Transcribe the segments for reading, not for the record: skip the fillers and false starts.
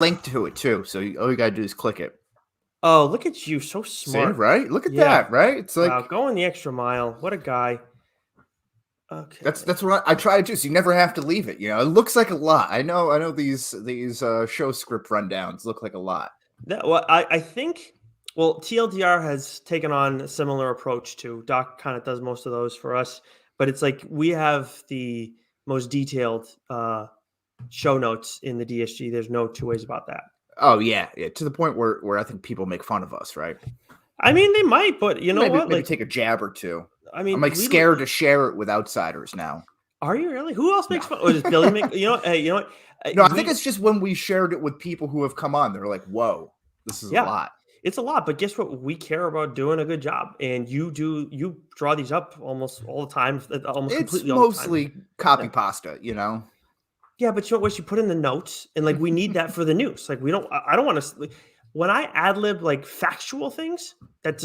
link to it too. So all you gotta do is click it. Oh, look at you, so See, smart. right? Look at Yeah. that, right? It's like Wow, going the extra mile. What a guy. Okay. that's what I try to do. So you never have to leave it. It looks like a lot. I know these show script rundowns look like a lot. Well, I think, well, TLDR has taken on a similar approach to Doc. Kind of does most of those for us, but it's like we have the most detailed show notes in the DSG. There's no two ways about that. Oh yeah, to the point where I think people make fun of us, right? I mean, they might, but you know what? Maybe Like, take a jab or two. I mean, I'm like scared to share it with outsiders now. Are you really? Who else makes No. fun? Or does Billy make? Hey, you know what? No, I think it's just when we shared it with people who have come on, they're like, "Whoa, this is a lot." It's a lot, but guess what? We care about doing a good job, and you do. You draw these up almost all the time, almost It's completely all the time. mostly copy pasta, Yeah, but you know what? You put in the notes, and like we need that for the news. Like we don't. I don't want to. When I ad lib like factual things, that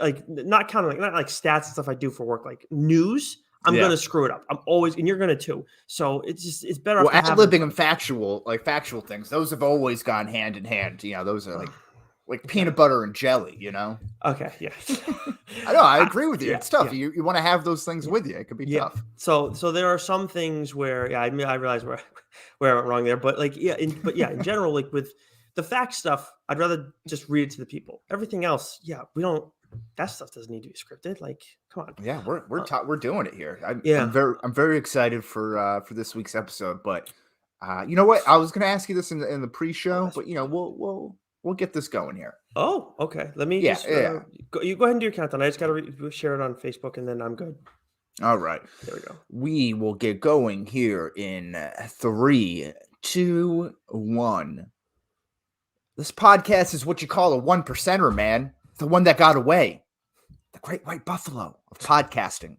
like not counting not like stats and stuff I do for work, like news. I'm gonna screw it up. I'm always, and you're gonna too. So it's better. Well, ad libbing and factual things, those have always gone hand in hand. Those are like peanut butter and jelly. Okay, yeah. I know. I agree with you. It's tough. You want to have those things with you. It could be tough. So there are some things where I realize where I went wrong there, but like in general, like with the fact stuff, I'd rather just read it to the people. Everything else, we don't. That stuff doesn't need to be scripted. Like, come on. Yeah, we're doing it here. I'm very excited for this week's episode. But you know what? I was going to ask you this in the pre-show, but we'll get this going here. Oh, okay. Let me just go, you go ahead and do your countdown. I just got to share it on Facebook, and then I'm good. All right. There we go. We will get going here in 3, 2, 1. This podcast is what you call a 1 percenter, man. The one that got away. The great white buffalo of podcasting.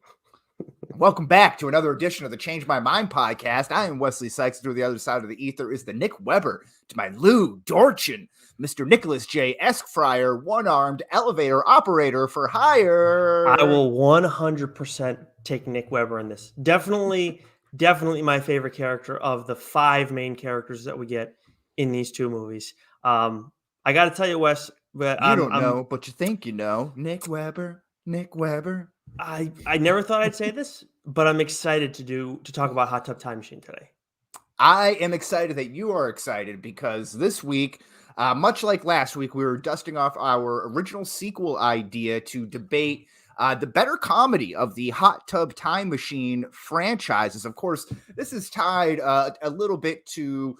Welcome back to another edition of the Change My Mind podcast. I am Wesley Sykes. Through the other side of the ether is the Nick Weber. To my Lou Dorchin, Mr. Nicholas J. Esquire, one-armed elevator operator for hire. I will 100% take Nick Weber in this. Definitely my favorite character of the 5 main characters that we get in these 2 movies. I got to tell you, Wes, but you don't know, but you think you know. Nick Weber. I never thought I'd say this, but I'm excited to talk about Hot Tub Time Machine today. I am excited that you are excited because this week, much like last week, we were dusting off our original sequel idea to debate the better comedy of the Hot Tub Time Machine franchises. Of course, this is tied a little bit to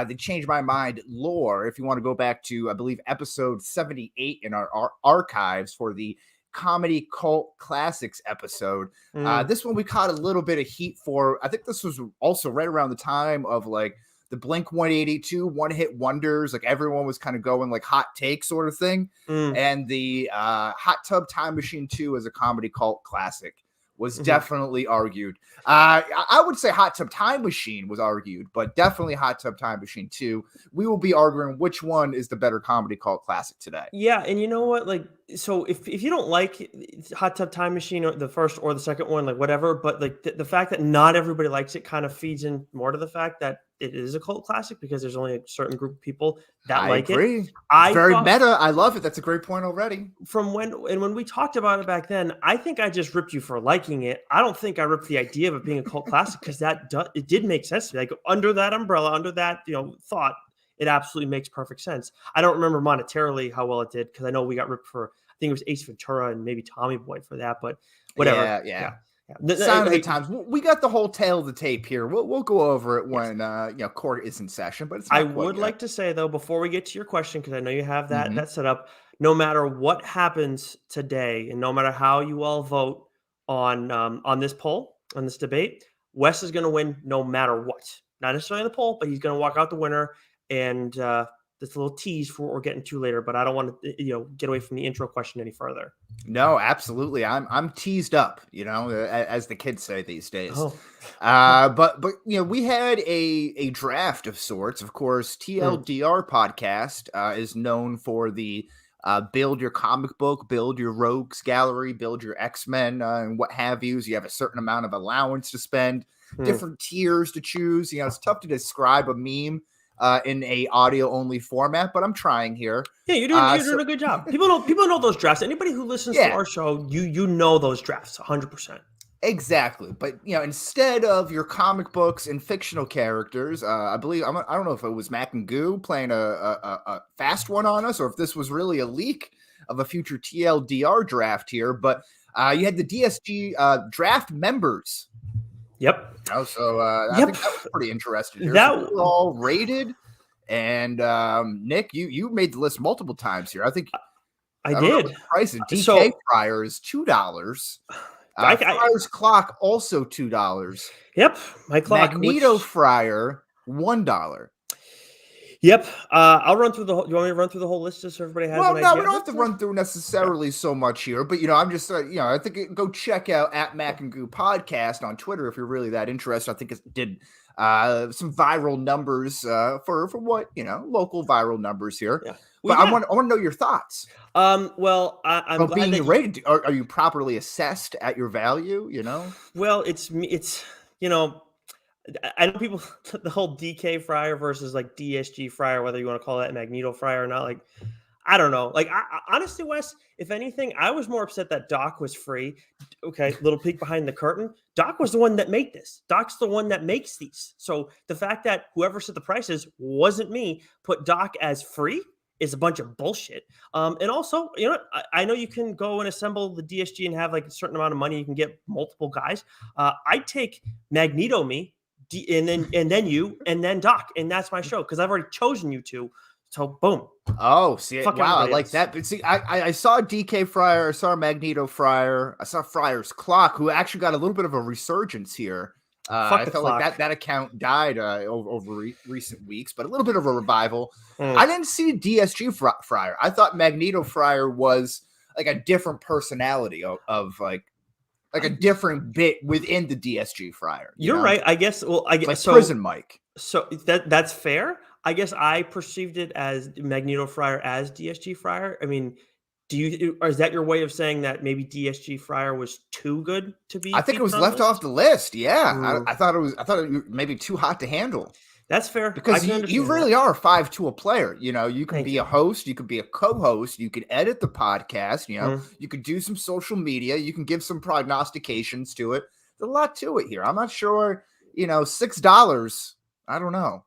the Change My Mind lore. If you want to go back to, I believe, episode 78 in our archives for the Comedy Cult Classics episode. This one we caught a little bit of heat for. I think this was also right around the time of like the Blink 182 one-hit wonders. Like everyone was kind of going like hot take sort of thing. And the Hot Tub Time Machine 2 as a comedy cult classic was definitely argued. I would say Hot Tub Time Machine was argued, but definitely Hot Tub Time Machine 2. We will be arguing which one is the better comedy cult classic today. Yeah, and you know what? Like, so if you don't like Hot Tub Time Machine or the first or the second one, like whatever, but like the fact that not everybody likes it kind of feeds in more to the fact that it is a cult classic because there's only a certain group of people that like agree. It. Very meta. I love it. That's a great point already. From when we talked about it back then, I think I just ripped you for liking it. I don't think I ripped the idea of it being a cult classic because it did make sense to me. Like under that umbrella, under that thought, it absolutely makes perfect sense. I don't remember monetarily how well it did because I know we got ripped for, I think it was Ace Ventura and maybe Tommy Boy for that, but whatever. Yeah. Sign of the times. We got the whole tail of the tape here. We'll go over it when court is in session. But I would like to say though, before we get to your question, because I know you have that set up. No matter what happens today, and no matter how you all vote on this poll, on this debate, Wes is going to win no matter what. Not necessarily in the poll, but he's going to walk out the winner. And this little tease for what we're getting to later, but I don't want to get away from the intro question any further. No, absolutely. I'm teased up, as the kids say these days. Oh. But we had a draft of sorts. Of course, TLDR podcast is known for the build your comic book, build your rogues gallery, build your X-Men and what have you. So you have a certain amount of allowance to spend, different tiers to choose. It's tough to describe a meme in a audio only format, but I'm trying here. Yeah, you're doing a good job. People know those drafts. Anybody who listens to our show, you know those drafts 100%. Exactly, but instead of your comic books and fictional characters, I believe I don't know if it was Mac and Goo playing a fast one on us, or if this was really a leak of a future TLDR draft here. But you had the DSG draft members. Yep. So I think that was pretty interesting. Here. So we were all rated, and Nick, you made the list multiple times here. I think I did. The price of DK Fryer is $2. Fryer's clock also $2. Yep, my clock. Magneto Fryer $1. Yep. I'll run through the whole. You want me to run through the whole list just so everybody has an idea? No, we don't have to run through necessarily so much here. But I'm just I think go check out at Mac and Goo Podcast on Twitter if you're really that interested. I think it did some viral numbers for what local viral numbers here. Yeah. But I want to know your thoughts. Well, I'm glad being rated. Are you properly assessed at your value? Well, it's I know people, the whole DK Fryer versus like DSG Fryer, whether you want to call that Magneto Fryer or not, like, I don't know. Like, honestly, Wes, if anything, I was more upset that Doc was free. Okay, little peek behind the curtain. Doc was the one that made this. Doc's the one that makes these. So the fact that whoever set the prices wasn't me, put Doc as free, is a bunch of bullshit. And also, I know you can go and assemble the DSG and have like a certain amount of money. You can get multiple guys. I'd take Magneto me, and then you, and then Doc, and that's my show because I've already chosen you two. So boom. Oh, see, wow, I like that. But see, I saw DK Fryer, I saw Magneto Fryer, I saw Fryer's Clock, who actually got a little bit of a resurgence here. I felt like that account died over recent weeks, but a little bit of a revival. I didn't see DSG Fryer. I thought Magneto Fryer was like a different personality of like a different bit within the DSG Fryer. You're right. I guess. Well, I guess like Prison Mike. So that's fair. I guess I perceived it as Magneto Fryer as DSG Fryer. I mean, is that your way of saying that maybe DSG Fryer was too good to be? I think it was left off the list. Yeah, I thought it was maybe too hot to handle. That's fair because you really are 5'2" player. You can be a host, you could be a co-host, you could edit the podcast. You could do some social media, you can give some prognostications to it. There's a lot to it here. I'm not sure. $6. I don't know.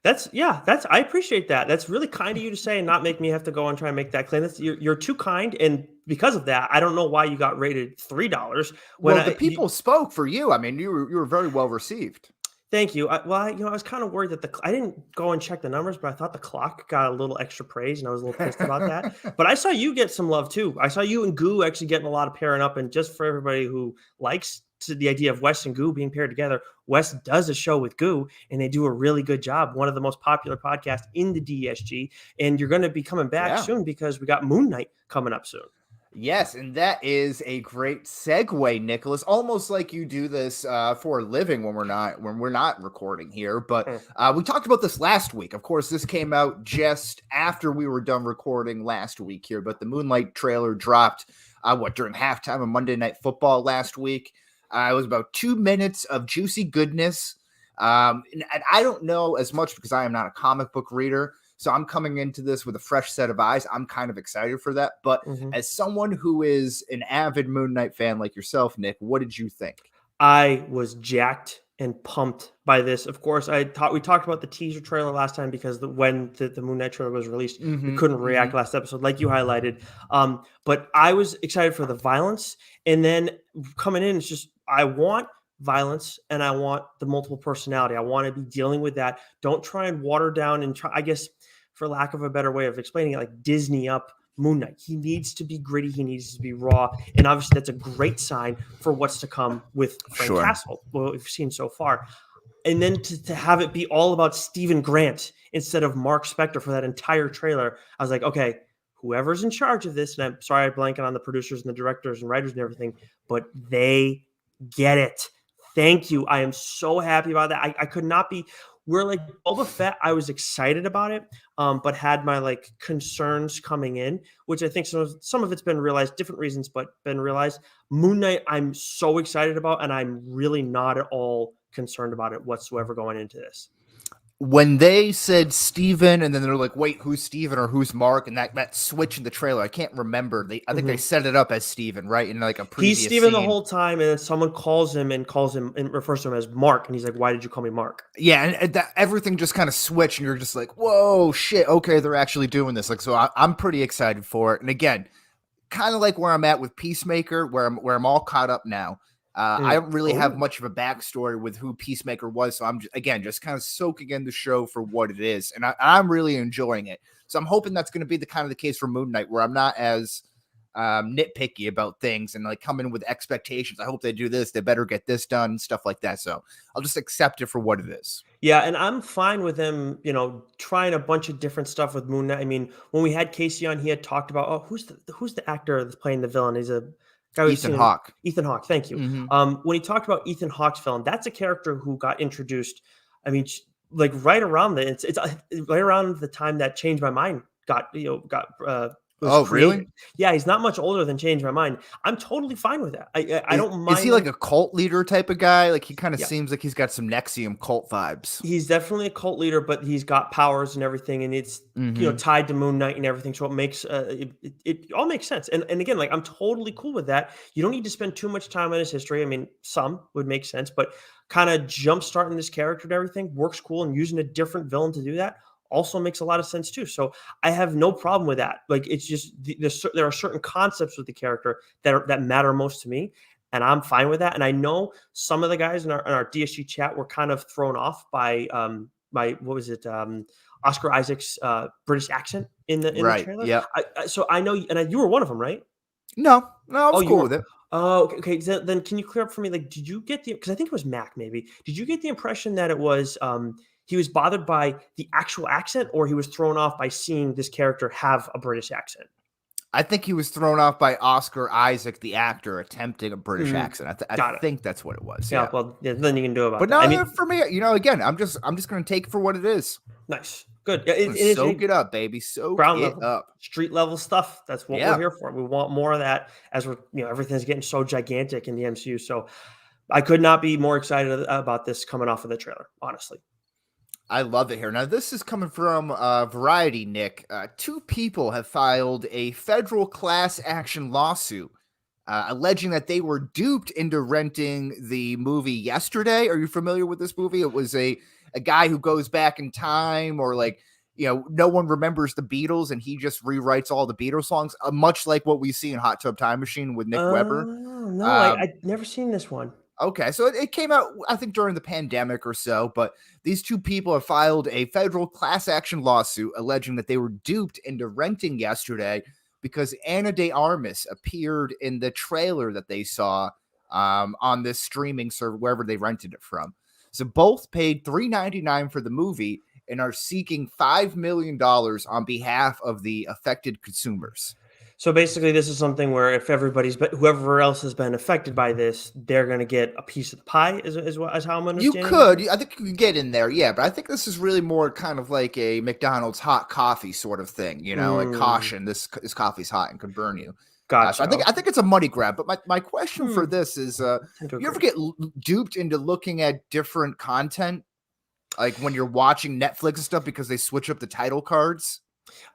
I appreciate that. That's really kind of you to say and not make me have to go and try and make that claim. You're too kind. And because of that, I don't know why you got rated $3. Well, the people spoke for you. I mean, you were very well received. Thank you. I was kind of worried that I didn't go and check the numbers, but I thought the clock got a little extra praise and I was a little pissed about that. But I saw you get some love too. I saw you and Goo actually getting a lot of pairing up. And just for everybody who likes the idea of Wes and Goo being paired together, Wes does a show with Goo and they do a really good job. One of the most popular podcasts in the DSG. And you're going to be coming back soon because we got Moon Knight coming up soon. Yes, and that is a great segue, Nicholas. Almost like you do this for a living when we're not recording here. But we talked about this last week. Of course, this came out just after we were done recording last week here. But the Moonlight trailer dropped during halftime of Monday Night Football last week. It was about 2 minutes of juicy goodness. And I don't know as much because I am not a comic book reader. So I'm coming into this with a fresh set of eyes. I'm kind of excited for that. But as someone who is an avid Moon Knight fan like yourself, Nick, what did you think? I was jacked and pumped by this. Of course, we talked about the teaser trailer last time because when the Moon Knight trailer was released, we couldn't react last episode like you highlighted. But I was excited for the violence. And then coming in, it's just I want violence and I want the multiple personality. I want to be dealing with that. Don't try and water down and try, I guess, for lack of a better way of explaining it, like Disney up Moon Knight. He needs to be gritty. He needs to be raw. And obviously that's a great sign for what's to come with Frank Castle, what we've seen so far. And then to have it be all about Stephen Grant instead of Mark Spector for that entire trailer, I was like, okay, whoever's in charge of this, and I'm sorry I'm blanking on the producers and the directors and writers and everything, but they get it. Thank you. I am so happy about that. I could not be. We're like Boba Fett. I was excited about it, but had my concerns coming in, which I think some of it's been realized, different reasons, but been realized. Moon Knight, I'm so excited about, and I'm really not at all concerned about it whatsoever going into this. when they said Steven and then they're like, wait, who's Steven or who's Mark? And that switch in the trailer, I can't remember. I think they Mhm. set it up as Steven, right? In like a He's previous Steven the scene. whole time, and then someone calls him and refers to him as Mark, and he's like, "Why did you call me Mark?" Yeah, and that everything just kind of switched, and you're just like, whoa, shit, okay, they're actually doing this. Like, so I'm pretty excited for it. And again, kind of like where I'm at with Peacemaker, where I'm all caught up now. I don't really have Oh. much of a backstory with who Peacemaker was, so I'm again just kind of soaking in the show for what it is, and I'm really enjoying it. So I'm hoping that's going to be the kind of the case for Moon Knight, where I'm not as nitpicky about things and like come in with expectations. I hope they do this, they better get this done, stuff like that. So I'll just accept it for what it is. Yeah, and I'm fine with him, trying a bunch of different stuff with Moon Knight. I mean, when we had Casey on, he had talked about, oh, who's the actor that's playing the villain? He's a guy we've Ethan seen in Hawke. Ethan Hawke. Thank you. Mm-hmm. When he talked about Ethan Hawke's villain, that's a character who got introduced. I mean, like right around it's right around the time that Changed My Mind was Oh, created. really? Yeah, he's not much older than Changed My Mind. I'm totally fine with that. I don't Is he mind like him. a cult leader type of guy? Like he kind of Yeah. seems like he's got some Nexium cult vibes. He's definitely a cult leader, but he's got powers and everything, and it's Mm-hmm. tied to Moon Knight and everything. So it makes it all makes sense. And again, like I'm totally cool with that. You don't need to spend too much time on his history. I mean, some would make sense, but kind of jump starting this character and everything works cool, and using a different villain to do that also makes a lot of sense too. So I have no problem with that. Like it's just there are certain concepts with the character that matter most to me, and I'm fine with that. And I know some of the guys in our DSG chat were kind of thrown off by what was it, Oscar Isaac's British accent in the Right. trailer. Yep. So I know, and you were one of them, right? No, I Oh, was you cool were. with it. Oh, okay. Okay. Then can you clear up for me? Like, did you get the? Because I think it was Mac. Maybe did you get the impression that it was he was bothered by the actual accent, or he was thrown off by seeing this character have a British accent? I think he was thrown off by Oscar Isaac, the actor, attempting a British Mm, accent. I got it. think that's what it was. Yeah. Yeah. Well, yeah, nothing you can do about But that. I no, mean, for me, again, I'm just gonna take it for what it is. nice, good. Yeah, I'm gonna it is soak it up, baby. Soak ground it level, up. street level stuff. That's what we're Yeah. here for. We want more of that as everything's getting so gigantic in the MCU. So I could not be more excited about this coming off of the trailer, honestly. I love it here. Now, this is coming from Variety, Nick. Two people have filed a federal class action lawsuit alleging that they were duped into renting the movie Yesterday. Are you familiar with this movie? It was a guy who goes back in time, or like, no one remembers the Beatles and he just rewrites all the Beatles songs, much like what we see in Hot Tub Time Machine with Nick Webber. Oh no, Um, I've never seen this one. Okay, so it came out, I think, during the pandemic or so, but these two people have filed a federal class action lawsuit alleging that they were duped into renting Yesterday because Anna de Armas appeared in the trailer that they saw on this streaming server, wherever they rented it from. So both paid $3.99 for the movie and are seeking $5 million on behalf of the affected consumers. So basically, this is something where if whoever else has been affected by this, they're going to get a piece of the pie. Is how I'm You understanding could. this. I think you could get in there, yeah, but I think this is really more kind of like a McDonald's hot coffee sort of thing, like Mm, caution, this coffee's hot and could burn you. So gotcha. I think it's a money grab. But my question for Hmm, this is, tend to you ever agree. get duped into looking at different content, like when you're watching Netflix and stuff because they switch up the title cards?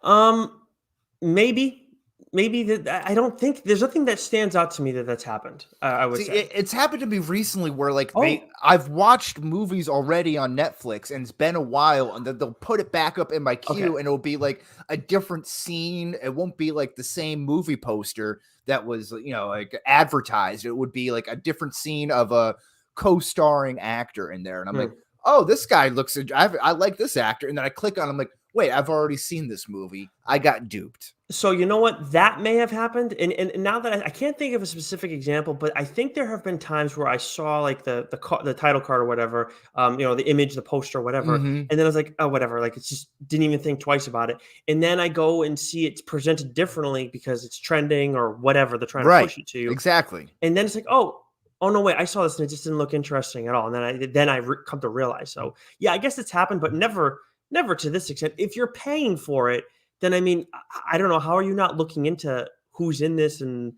Um, maybe that I don't think there's nothing that stands out to me that's happened. I would See, say. it's happened to me recently where like Oh, I've watched movies already on Netflix and it's been a while, and then they'll put it back up in my okay. queue and it'll be like a different scene. It won't be like the same movie poster that was, like advertised. It would be like a different scene of a co-starring actor in there. And I'm Hmm. like, oh, this guy I like this actor. And then I click on, I'm like, wait, I've already seen this movie. I got duped. So you know what? That may have happened, and now that I can't think of a specific example, but I think there have been times where I saw like the title card or whatever, the image, the poster, whatever, Mm-hmm. and then I was like, oh, whatever, like it's just didn't even think twice about it, and then I go and see it's presented differently because it's trending or whatever they're trying to Right. push it to you, Exactly. and then it's like, oh no, wait, I saw this and it just didn't look interesting at all, and then I come to realize, so yeah, I guess it's happened, but never to this extent. If you're paying for it, then I mean, I don't know. How are you not looking into who's in this and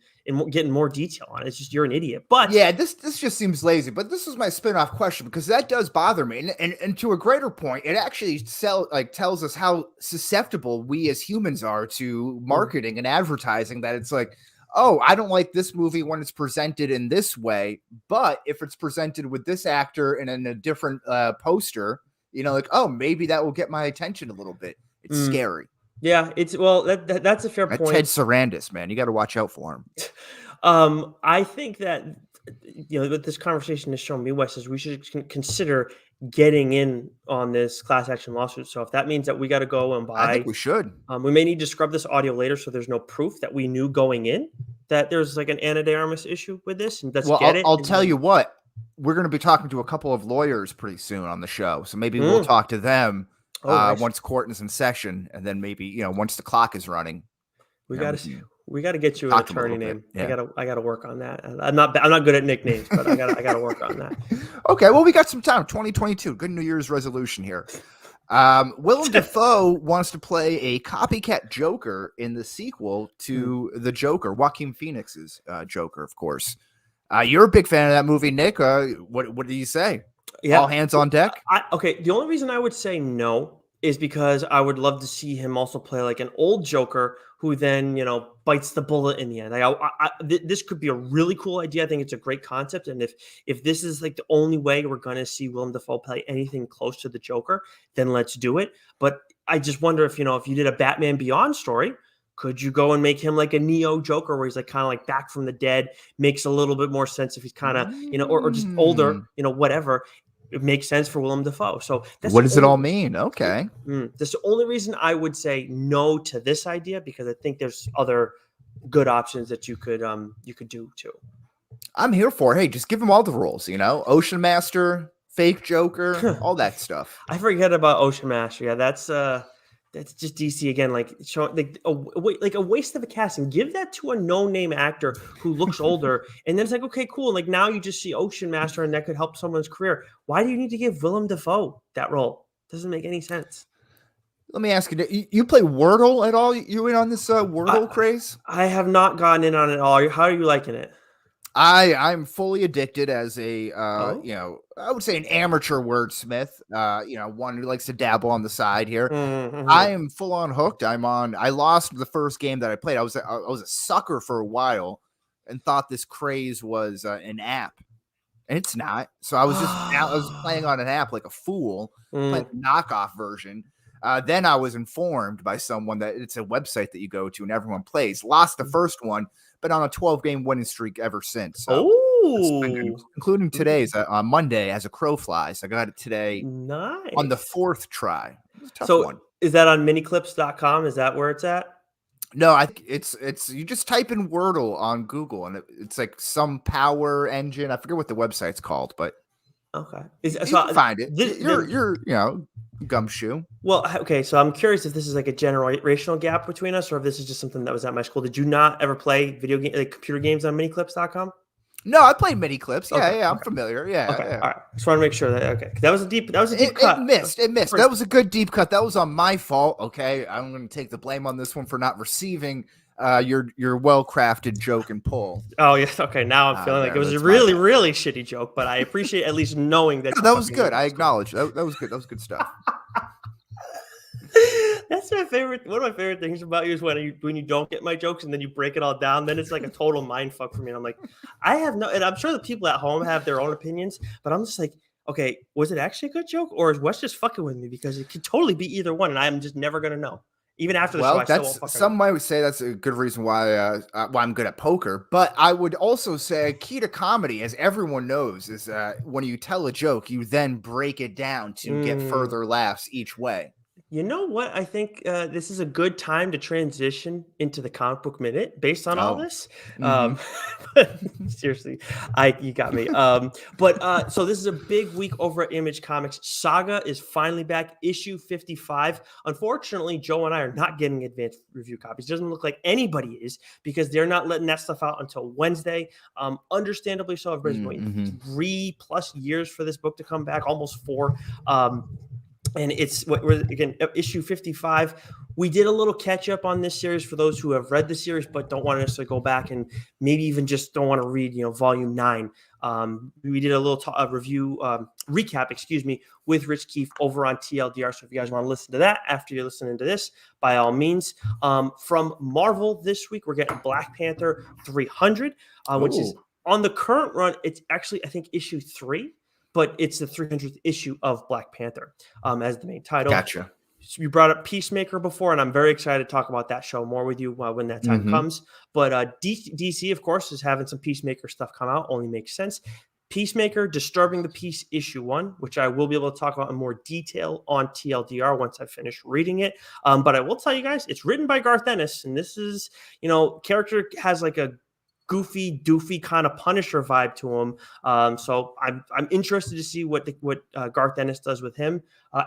getting more detail on it. It's just, you're an idiot. But yeah, this just seems lazy. But this is my spin-off question, because that does bother me. And to a greater point, it actually tells us how susceptible we as humans are to marketing and advertising, that it's like, oh, I don't like this movie when it's presented in this way, but if it's presented with this actor and in a different poster, like, oh, maybe that will get my attention a little bit. It's scary. Yeah, that's a fair point. Ted Sarandis, man, you got to watch out for him. I think that what this conversation has shown me, Wes, is we should consider getting in on this class action lawsuit. So if that means that we got to go and buy, I think we should. We may need to scrub this audio later, so there's no proof that we knew going in that there's like an Ana de Armas issue with this. And I'll tell you what, we're going to be talking to a couple of lawyers pretty soon on the show, so maybe we'll talk to them once court is in session, and then maybe once the clock is running. We got to get you an attorney name. Yeah. I got to work on that. I'm not good at nicknames, but I got to work on that. Okay, well, we got some time. 2022, good New Year's resolution here. Willem Dafoe wants to play a copycat Joker in the sequel to The Joker, Joaquin Phoenix's Joker, of course. You're a big fan of that movie, Nick. What do you say? Yeah, all hands on deck. Okay, the only reason I would say no is because I would love to see him also play like an old Joker who then, bites the bullet in the end. This could be a really cool idea. I think it's a great concept. And if this is like the only way we're going to see Willem Dafoe play anything close to the Joker, then let's do it. But I just wonder if you did a Batman Beyond story, could you go and make him like a Neo Joker where he's like kind of like back from the dead? Makes a little bit more sense if he's kind of, or just older, whatever. It makes sense for Willem Dafoe. So what does it all mean? Okay. That's the only reason I would say no to this idea, because I think there's other good options that you could do too. I'm here for it. Hey, just give him all the roles, Ocean Master, fake Joker, all that stuff. I forget about Ocean Master. Yeah, that's just DC again, like showing like a waste of a casting. Give that to a no-name actor who looks older, and then it's like, okay, cool. Like now you just see Ocean Master, and that could help someone's career. Why do you need to give Willem Dafoe that role? Doesn't make any sense. Let me ask you: you play Wordle at all? You in on this Wordle craze? I have not gotten in on it all. How are you liking it? I'm fully addicted as a I would say an amateur wordsmith, one who likes to dabble on the side here. I am full on hooked. I lost the first game that I played. I was a sucker for a while and thought this craze was an app, and it's not. So I was playing on an app like a fool, playing the knockoff version. Then I was informed by someone that it's a website that you go to and everyone plays. Lost the first one, but on a 12-game winning streak ever since. So including today's on Monday as a crow flies. I got it today. Nice. On the fourth try. So one. Is that on miniclips.com? Is that where it's at? No, I think it's you just type in Wordle on Google and it's like some power engine. I forget what the website's called, but okay. You can find it. You're gumshoe. Well, okay, so I'm curious if this is like a generational gap between us, or if this is just something that was at my school. Did you not ever play computer games on miniclips.com? No, I played miniclips. I'm familiar. Yeah. Okay. All right. Just want to make sure that that was a deep cut. It missed. That was a good deep cut. That was on my fault. Okay. I'm going to take the blame on this one for not receiving your well-crafted joke and pull. Oh yes. Okay. Now I'm feeling like it was a really, really shitty joke, but I appreciate at least knowing that. That was good. I acknowledge that was good. That was good stuff. That's my favorite. One of my favorite things about you is when you don't get my jokes and then you break it all down. Then it's like a total mind fuck for me. And I'm like, and I'm sure the people at home have their own opinions, but I'm just like, okay, was it actually a good joke, or is Wes just fucking with me? Because it could totally be either one, and I'm just never gonna know. Even after the show, I still won't fucking some might say that's a good reason why I'm good at poker. But I would also say a key to comedy, as everyone knows, is when you tell a joke, you then break it down to get further laughs each way. You know what? I think this is a good time to transition into the comic book minute based on all this. Seriously, you got me. So this is a big week over at Image Comics. Saga is finally back, issue 55. Unfortunately, Joe and I are not getting advanced review copies. It doesn't look like anybody is, because they're not letting that stuff out until Wednesday. Understandably so. Everybody's waiting 3+ years for this book to come back, almost 4. And it's what we're again issue 55. We did a little catch up on this series for those who have read the series but don't want to necessarily go back and maybe even just don't want to read, volume 9. We did a little review recap, with Rich Keefe over on TLDR. So if you guys want to listen to that after you're listening to this, by all means. From Marvel this week, we're getting Black Panther 300, which is on the current run. It's actually, I think, issue 3. But it's the 300th issue of Black Panther as the main title. Gotcha. So you brought up Peacemaker before, and I'm very excited to talk about that show more with you when that time comes. But DC, of course, is having some Peacemaker stuff come out. Only makes sense. Peacemaker, Disturbing the Peace, issue 1, which I will be able to talk about in more detail on TLDR once I finish reading it. But I will tell you guys, it's written by Garth Ennis, and this is, character has like a goofy, doofy kind of Punisher vibe to him. So I'm interested to see what Garth Ennis does with him.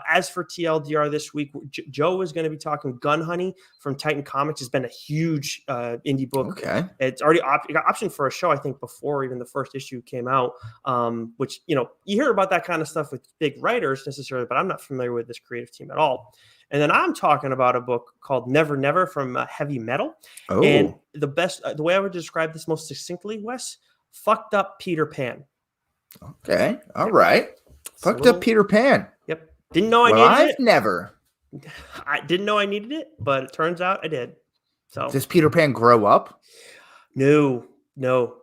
As for TLDR this week, Joe is going to be talking Gun Honey from Titan Comics. Has been a huge indie book. Okay. It's already got optioned for a show, I think, before even the first issue came out, which, you hear about that kind of stuff with big writers necessarily, but I'm not familiar with this creative team at all. And then I'm talking about a book called Never Never from Heavy Metal. Oh. And the way I would describe this most succinctly, Wes, fucked up Peter Pan. Okay. All right. Fucked up Peter Pan. Yep. Didn't know I needed it. I didn't know I needed it, but it turns out I did. So does Peter Pan grow up? No.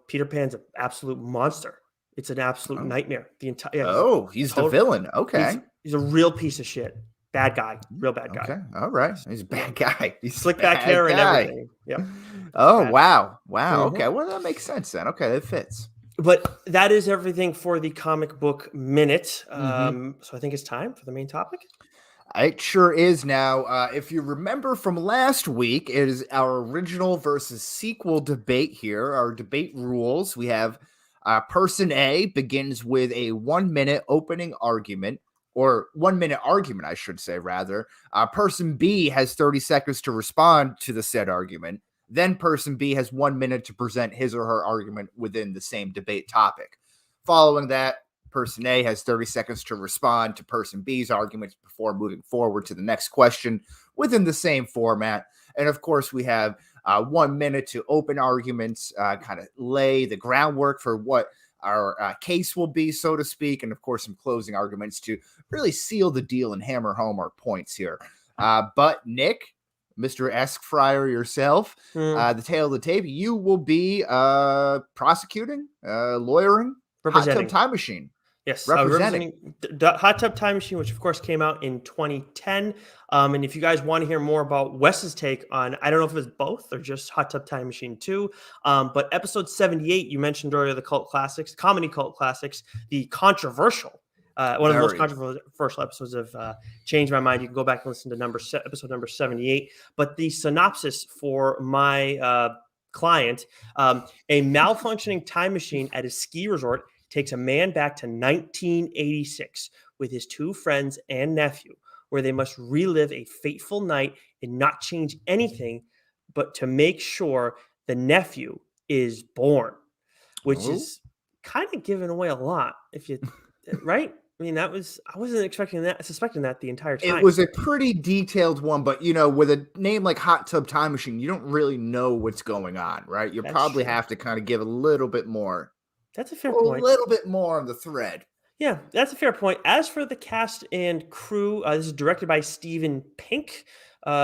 Peter Pan's an absolute monster. It's an absolute nightmare. The entire. Yeah, he's the villain. Okay. He's a real piece of shit. Bad guy, real bad guy. Okay, all right. He's a bad guy. He's slick back hair and everything. Yep. Oh, wow. Okay, well, that makes sense then. Okay, that fits. But that is everything for the comic book minute. So I think it's time for the main topic. It sure is now. If you remember from last week, it is our original versus sequel debate here. Our debate rules. We have person A begins with a 1-minute opening argument. Or 1-minute argument, I should say, rather. Person B has 30 seconds to respond to the said argument. Then person B has 1 minute to present his or her argument within the same debate topic. Following that, person A has 30 seconds to respond to person B's arguments before moving forward to the next question within the same format. And of course, we have 1 minute to open arguments, kind of lay the groundwork for what our case will be, so to speak, and of course some closing arguments to really seal the deal and hammer home our points here. But Nick, Mr. Esk Fryer yourself, the tail of the tape, you will be prosecuting, lawyering, representing Hot Tub Time Machine. Yes, representing the Hot Tub Time Machine, which of course came out in 2010. And if you guys want to hear more about Wes's take on, I don't know if it was both or just Hot Tub Time Machine 2, but episode 78, you mentioned earlier the comedy cult classics, the controversial, one of the most controversial episodes of Change My Mind. You can go back and listen to episode number 78. But the synopsis for my client, a malfunctioning time machine at a ski resort takes a man back to 1986 with his 2 friends and nephew, where they must relive a fateful night and not change anything, but to make sure the nephew is born, which is kind of giving away a lot. If you, right? I mean, I wasn't suspecting that the entire time. It was a pretty detailed one, but with a name like Hot Tub Time Machine, you don't really know what's going on, right? You probably have to kind of give a little bit more. That's a fair point. A little bit more on the thread. Yeah, that's a fair point. As for the cast and crew, this is directed by Steven Pink,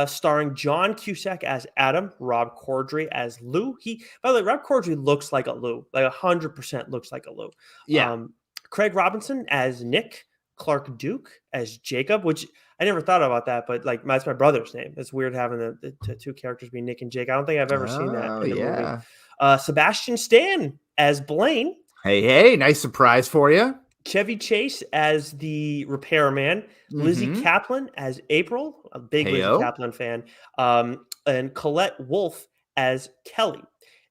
starring John Cusack as Adam, Rob Corddry as Lou. By the way, Rob Corddry looks like a Lou, like 100% looks like a Lou. Yeah. Craig Robinson as Nick, Clark Duke as Jacob, which I never thought about that, but that's my brother's name. It's weird having the 2 characters be Nick and Jake. I don't think I've ever seen that in the movie. Sebastian Stan as Blaine. Hey, nice surprise for you. Chevy Chase as the repairman, Lizzie Kaplan as April, a big Lizzie Kaplan fan, and Colette Wolfe as Kelly.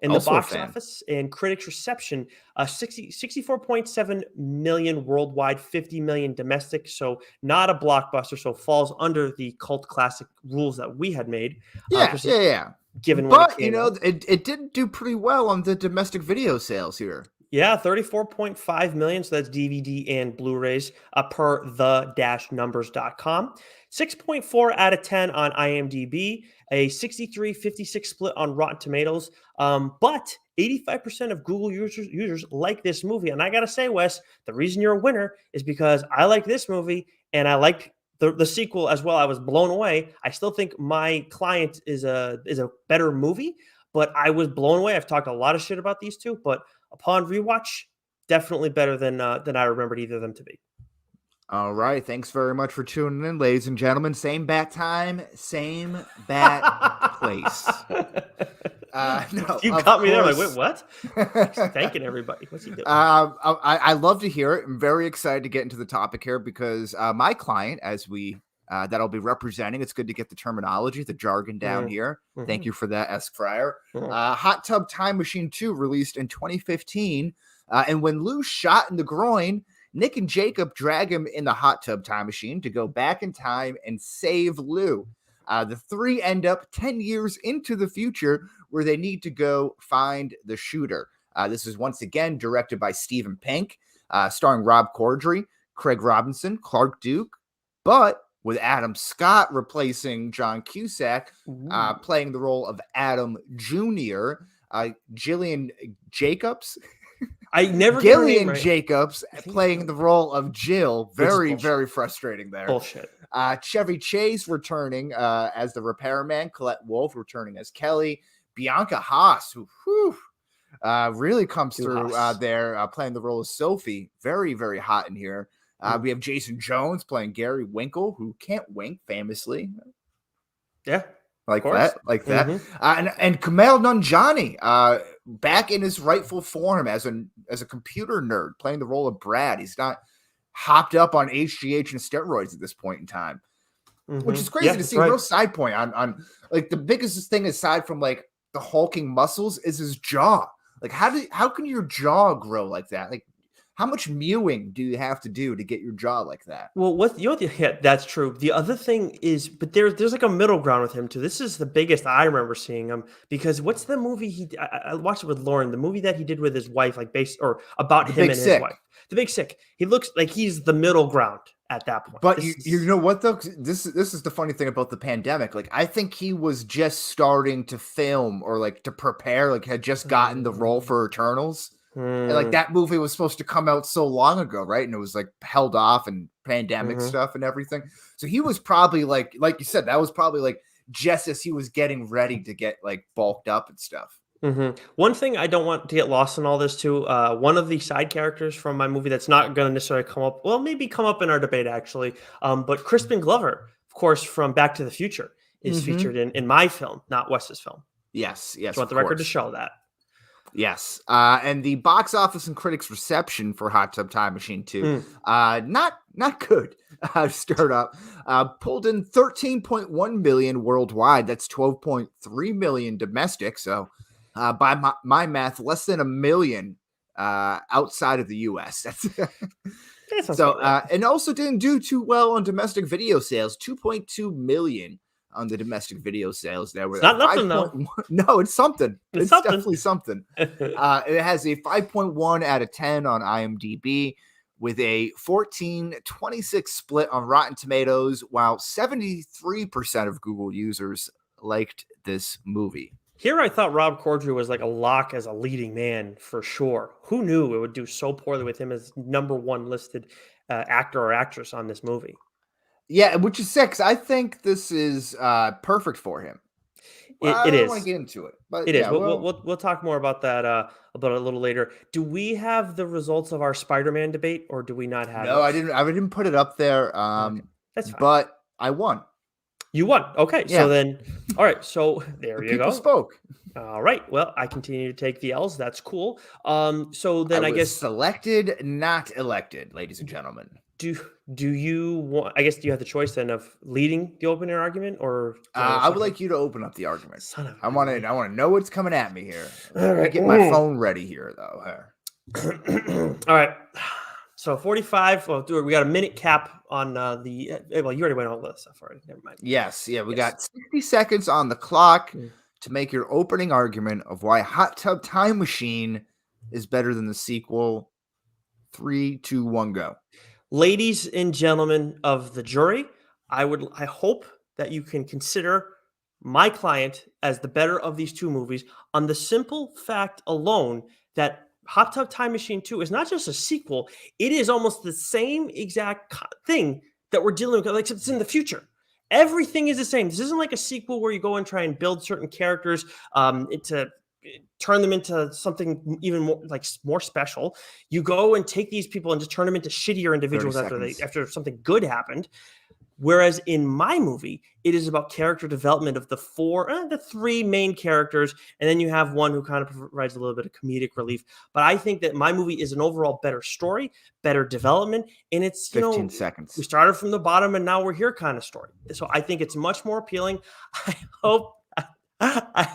In the box office and critics' reception, 64.7 million worldwide, 50 million domestic. So not a blockbuster. So falls under the cult classic rules that we had made. Yeah. Given but it didn't do pretty well on the domestic video sales here. Yeah, 34.5 million. So that's DVD and Blu-rays per the-numbers.com. 6.4 out of 10 on IMDb, a 63-56 split on Rotten Tomatoes. But 85% of Google users like this movie. And I got to say, Wes, the reason you're a winner is because I like this movie and I like the sequel as well. I was blown away. I still think My Client is a better movie, but I was blown away. I've talked a lot of shit about these two, but upon rewatch, definitely better than I remembered either of them to be. All right. Thanks very much for tuning in, ladies and gentlemen. Same bat time, same bat place. No, You of caught me there. I'm like, course. wait, what? He's thanking everybody. What's he doing? I love to hear it. I'm very excited to get into the topic here because my client, as we that I'll be representing, it's good to get the terminology, the jargon down here. Thank you for that, Esk Fryer. Hot Tub Time Machine 2 released in 2015. And when Lou's shot in the groin, Nick and Jacob drag him in the hot tub time machine to go back in time and save Lou. The three end up 10 years into the future where they need to go find the shooter. This is once again directed by Stephen Pink, starring Rob Corddry, Craig Robinson, Clark Duke, but with Adam Scott replacing John Cusack, playing the role of Adam Jr., Gillian Jacobs. I never Gillian right. Jacobs playing the role of Jill. Very, very frustrating there. Bullshit. Chevy Chase returning as the repairman. Colette Wolfe returning as Kelly. Bianca Haas, who really comes through there, playing the role of Sophie. Very, very hot in here. We have Jason Jones playing Gary Winkle, who can't wink famously. Yeah. Like that. And Kumail Nanjiani, back in his rightful form as a computer nerd, playing the role of Brad. He's not hopped up on HGH and steroids at this point in time, which is crazy to see. Real side point on like the biggest thing aside from like the hulking muscles is his jaw. Like how can your jaw grow like that? Like how much mewing do you have to do to get your jaw like that? Well, that's true. The other thing is, but there's like a middle ground with him too. This is the biggest I remember seeing him because what's the movie I watched it with Lauren, the movie that he did with his wife, like based or about him and his wife. The Big Sick. He looks like he's the middle ground at that point. But you know what though? This is the funny thing about the pandemic. Like I think he was just starting to film or like to prepare, like had just gotten the role for Eternals. And like that movie was supposed to come out so long ago, right? And it was like held off and pandemic stuff and everything. So he was probably like you said, that was probably like just as he was getting ready to get like bulked up and stuff. One thing I don't want to get lost in all this too, one of the side characters from my movie that's not going to necessarily come up, well, maybe come up in our debate actually, but Crispin Glover, of course, from Back to the Future is featured in my film, not Wes's film. Yes. Just want the record to show that. Yes. And the box office and critics reception for Hot Tub Time Machine 2, not good. Start up, pulled in 13.1 million worldwide. That's 12.3 million domestic. So by my math, less than 1 million outside of the US. That's so, and also didn't do too well on domestic video sales, 2.2 million. On the domestic video sales there. It's not nothing though. No, it's something. It's definitely something. It has a 5.1 out of 10 on IMDb with a 14-26 split on Rotten Tomatoes, while 73% of Google users liked this movie. Here I thought Rob Corddry was like a lock as a leading man for sure. Who knew it would do so poorly with him as #1 listed actor or actress on this movie? Yeah, which is sick. I think this is perfect for him. It is. I don't want to get into it, but it is. We'll talk more about that about a little later. Do we have the results of our Spider-Man debate, or do we not have? No, I didn't put it up there. Okay. That's fine. But I won. You won. Okay, yeah. So then, all right. So there you go. People spoke. All right. Well, I continue to take the L's. That's cool. So then I guess selected, not elected, ladies and gentlemen. Do you want? I guess do you have the choice then of leading the opening argument, or I would like you to open up the argument. I want to know what's coming at me here. All right. Get my phone ready here, though. All right. So 45. Well, we got a minute cap on the. Well, you already went all this stuff already. Never mind. Yes. Yeah. We got 60 seconds on the clock to make your opening argument of why Hot Tub Time Machine is better than the sequel? 3, 2, 1, go. Ladies and gentlemen of the jury, I hope that you can consider my client as the better of these two movies on the simple fact alone that Hot Tub Time Machine 2 is not just a sequel, it is almost the same exact thing that we're dealing with, like except it's in the future. Everything is the same. This isn't like a sequel where you go and try and build certain characters into turn them into something even more more special. You go and take these people and just turn them into shittier individuals after something good happened. Whereas in my movie, it is about character development of the three main characters, and then you have one who kind of provides a little bit of comedic relief. But I think that my movie is an overall better story, better development, and it's 15 seconds. We started from the bottom and now we're here kind of story. So I think it's much more appealing. I hope. I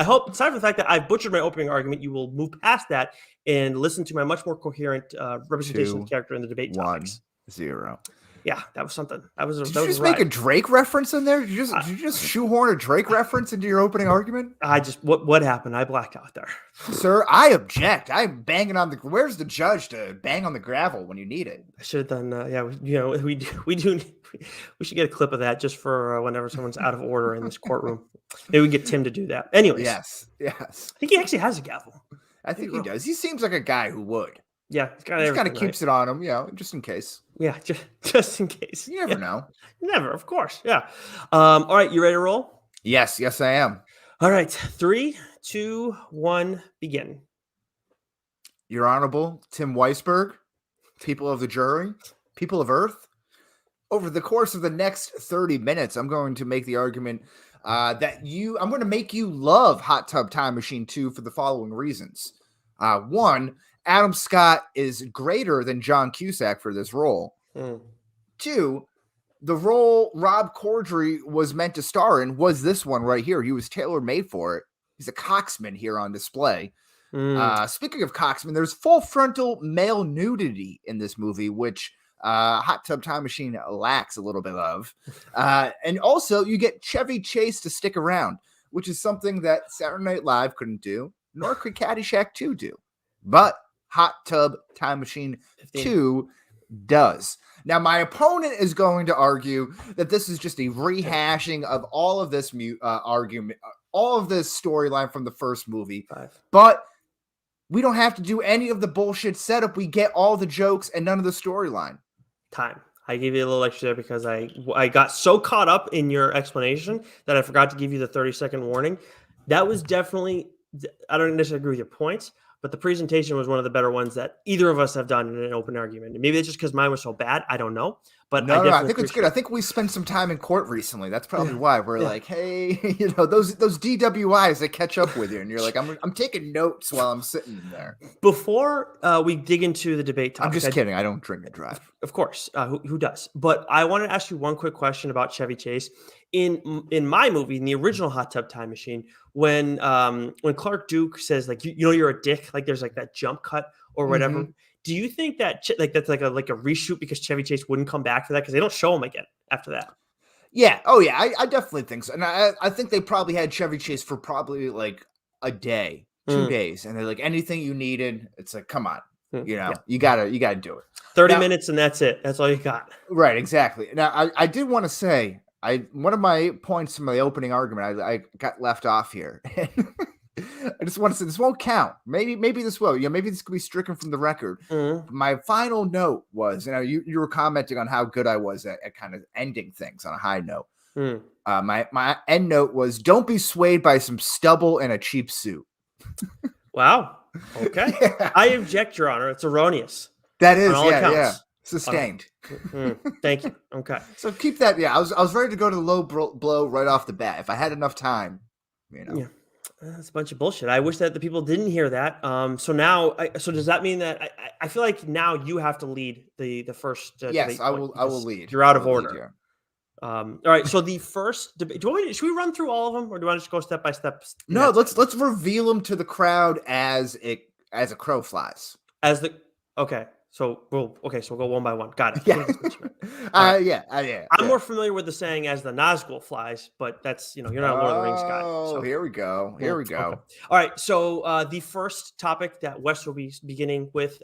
hope, aside from the fact that I've butchered my opening argument, you will move past that and listen to my much more coherent representation of the character in the debate topics. 1-0. Yeah, that was something. Did you just make a Drake reference in there? Did you just shoehorn a Drake reference into your opening argument? What happened? I blacked out there. Sir, I object. I'm banging on where's the judge to bang on the gravel when you need it? I should have done, we should get a clip of that just for whenever someone's out of order in this courtroom. Maybe we can get Tim to do that. Anyways. Yes. I think he actually has a gavel. I think he does. He seems like a guy who would. Yeah, he kind of keeps it on him, just in case. Yeah, just in case. You never know. Never, of course. Yeah. All right, you ready to roll? Yes, I am. All right, 3, 2, 1, begin. Your Honorable Tim Weisberg, people of the jury, people of Earth. Over the course of the next 30 minutes, I'm going to make the argument I'm going to make you love Hot Tub Time Machine 2 for the following reasons. 1, Adam Scott is greater than John Cusack for this role. 2, the role Rob Corddry was meant to star in was this one right here. He was tailor-made for it. He's a coxman here on display. Speaking of coxman, there's full frontal male nudity in this movie, which Hot Tub Time Machine lacks a little bit of. And also, you get Chevy Chase to stick around, which is something that Saturday Night Live couldn't do, nor could Caddyshack 2 do. But Hot Tub Time Machine 2 does. Now, my opponent is going to argue that this is just a rehashing of all of this argument, all of this storyline from the first movie. 5. But we don't have to do any of the bullshit setup. We get all the jokes and none of the storyline. Time. I gave you a little extra there because I got so caught up in your explanation that I forgot to give you the 30-second warning. That was definitely, I don't necessarily agree with your points, but the presentation was one of the better ones that either of us have done in an open argument. And maybe it's just because mine was so bad. I don't know. But no, I think it's good. I think we spent some time in court recently. That's probably why we're like, hey, those DWIs that catch up with you, and you're like, I'm taking notes while I'm sitting there. Before we dig into the debate topic, I'm just kidding. I don't drink and drive. Of course, who does? But I want to ask you one quick question about Chevy Chase. In my movie, in the original Hot Tub Time Machine, when Clark Duke says you're a dick, like there's like that jump cut or whatever. Mm-hmm. Do you think that that's like a reshoot because Chevy Chase wouldn't come back for that because they don't show him again after that? Yeah. Oh yeah. I definitely think so. And I think they probably had Chevy Chase for probably like a day, 2 days, and they're like, anything you needed. It's like, come on, you gotta do it. 30 minutes and that's it. That's all you got. Right. Exactly. Now I did want to say one of my points from my opening argument I got left off here. I just want to say this won't count. Maybe this will. Maybe this could be stricken from the record. Mm-hmm. My final note was, you were commenting on how good I was at kind of ending things on a high note. My end note was, don't be swayed by some stubble and a cheap suit. Wow. Okay. Yeah. I object, Your Honor. It's erroneous. That is, yeah. Sustained. Thank you. Okay. So keep that. Yeah, I was ready to go to the low blow right off the bat. If I had enough time, Yeah. That's a bunch of bullshit. I wish that the people didn't hear that. So does that mean that I feel like now you have to lead the first? Yes, I will lead. You're out of order. All right. So the first debate. Should we run through all of them, or do you want to just go step by step? No, let's reveal them to the crowd as a crow flies. Okay. So we'll go one by one. Got it. Yeah. All right. Yeah. I'm more familiar with the saying as the Nazgul flies, but that's you're not a Lord of the Rings guy. Oh, So here we go. Here we okay. go. All right. So the first topic that Wes will be beginning with: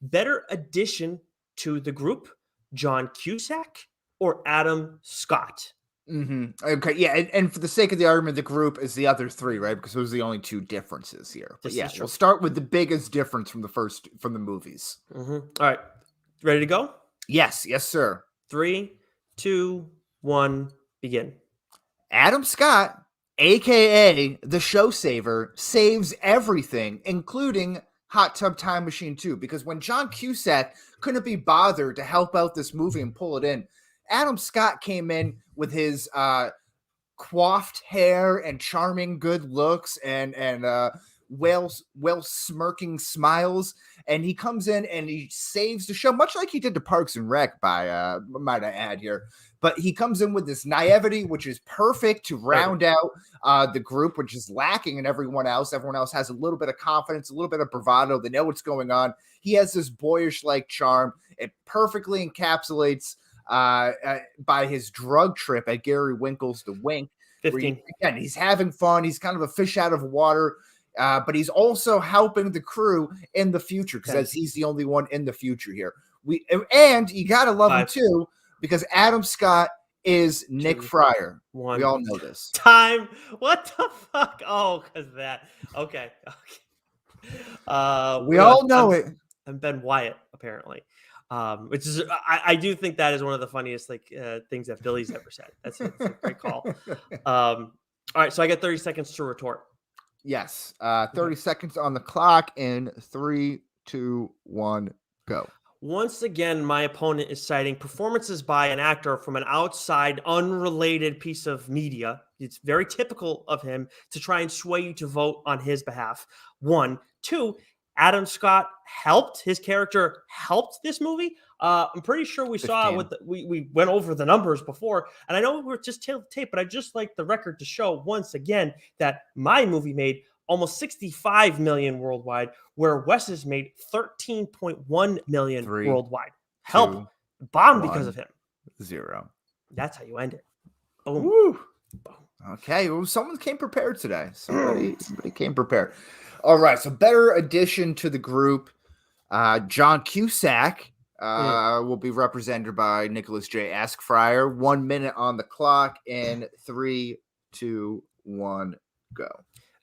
better addition to the group, John Cusack or Adam Scott? Okay, yeah, and for the sake of the argument, the group is the other three, right? Because those are the only two differences here. But This yeah, is true. we'll start with the biggest difference from the movies. All right. Ready to go? Yes, sir. 3, 2, 1, begin. Adam Scott, aka the show saver, saves everything, including Hot Tub Time Machine 2. Because when John Cusack couldn't be bothered to help out this movie and pull it in, Adam Scott came in with his coiffed hair and charming good looks and well smirking smiles, and he comes in and he saves the show, much like he did to Parks and Rec, by might I add here. But he comes in with this naivety, which is perfect to round out the group, which is lacking in everyone else. Everyone else has a little bit of confidence, a little bit of bravado. They know what's going on. He has this boyish-like charm. It perfectly encapsulates by his drug trip at Gary Winkle's The Wink. 15. Again, he's having fun. He's kind of a fish out of water, but he's also helping the crew in the future because he's the only one in the future here. And you got to love him too, because Adam Scott is Nick Fryer. 1. We all know this. Time. What the fuck? Oh, because that. Okay. We all know it. And Ben Wyatt, apparently. Which is, I do think that is one of the funniest things that Billy's ever said. That's a great call. All right, so I get 30 seconds to retort. Yes, 30 seconds on the clock in 3, 2, 1, go. Once again, my opponent is citing performances by an actor from an outside, unrelated piece of media. It's very typical of him to try and sway you to vote on his behalf. 1, 2. Adam Scott his character helped this movie. I'm pretty sure we 15. saw we went over the numbers before, and I know we were just tape, but I just like the record to show once again that my movie made almost 65 million worldwide, where Wes's made 13.1 million worldwide. Help, bomb because of him. 0. That's how you end it. Boom. Woo. Boom. Okay, well, someone came prepared today. Somebody came prepared. All right, so better addition to the group. John Cusack will be represented by Nicholas J. Askfryer. 1 minute on the clock in 3, 2, 1, go.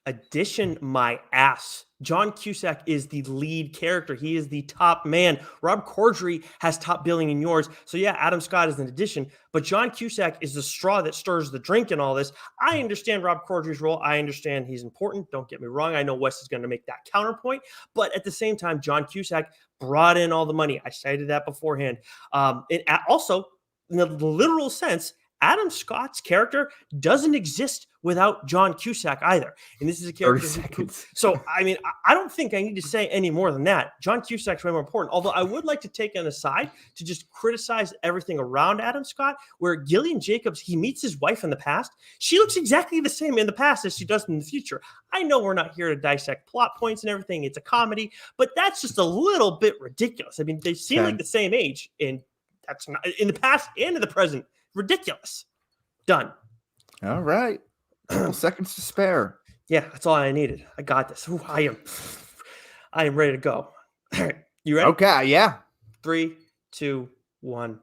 Addition my ass. John Cusack is the lead character. He is the top man. Rob Corddry has top billing in yours. So yeah, Adam Scott is an addition, but John Cusack is the straw that stirs the drink in all this. I understand Rob Corddry's role. I understand he's important. Don't get me wrong. I know Wes is going to make that counterpoint, but at the same time, John Cusack brought in all the money. I cited that beforehand. Also, in the literal sense, Adam Scott's character doesn't exist without John Cusack either. And this is a character so, I mean, I don't think I need to say any more than that. John Cusack's way more important. Although I would like to take an aside to just criticize everything around Adam Scott, where Gillian Jacobs, he meets his wife in the past. She looks exactly the same in the past as she does in the future. I know we're not here to dissect plot points and everything. It's a comedy, but that's just a little bit ridiculous. I mean, they seem like the same age, and that's not in the past and in the present. Ridiculous. Done. All right. Couple seconds to spare. Yeah, that's all I needed. I got this. Ooh, I am ready to go. All right. You ready? Okay, yeah. 3, 2, 1.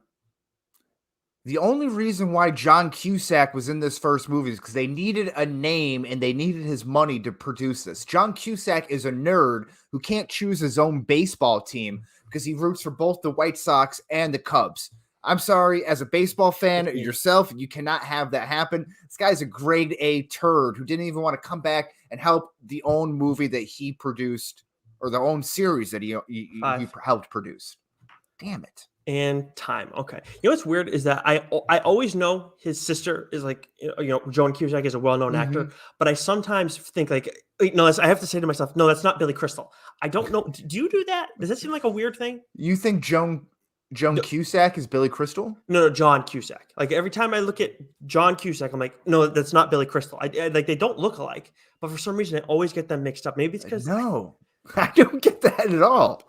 The only reason why John Cusack was in this first movie is because they needed a name and they needed his money to produce this. John Cusack is a nerd who can't choose his own baseball team because he roots for both the White Sox and the Cubs. I'm sorry, as a baseball fan yourself, you cannot have that happen. This guy's a grade A turd who didn't even want to come back and help the own movie that he produced, or the own series that he helped produce. Damn it. And time. Okay. You know what's weird is that I always know his sister is like, Joan Cusack is a well-known actor, but I sometimes think like, no, I have to say to myself, no, that's not Billy Crystal. I don't know. Do you do that? Does that seem like a weird thing? You think Joan Cusack is Billy Crystal? No, John Cusack. Like every time I look at John Cusack, I'm like, no, that's not Billy Crystal. I like they don't look alike, but for some reason I always get them mixed up. Maybe it's because I don't get that at all.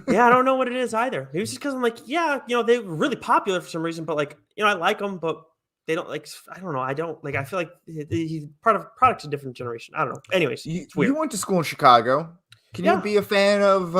Yeah, I don't know what it is either. Maybe it's just because I'm like, yeah, they were really popular for some reason, but like, I like them, but they don't like. I don't know. I don't like. I feel like he's product's a different generation. I don't know. Anyways, it's weird. You went to school in Chicago. Can you be a fan of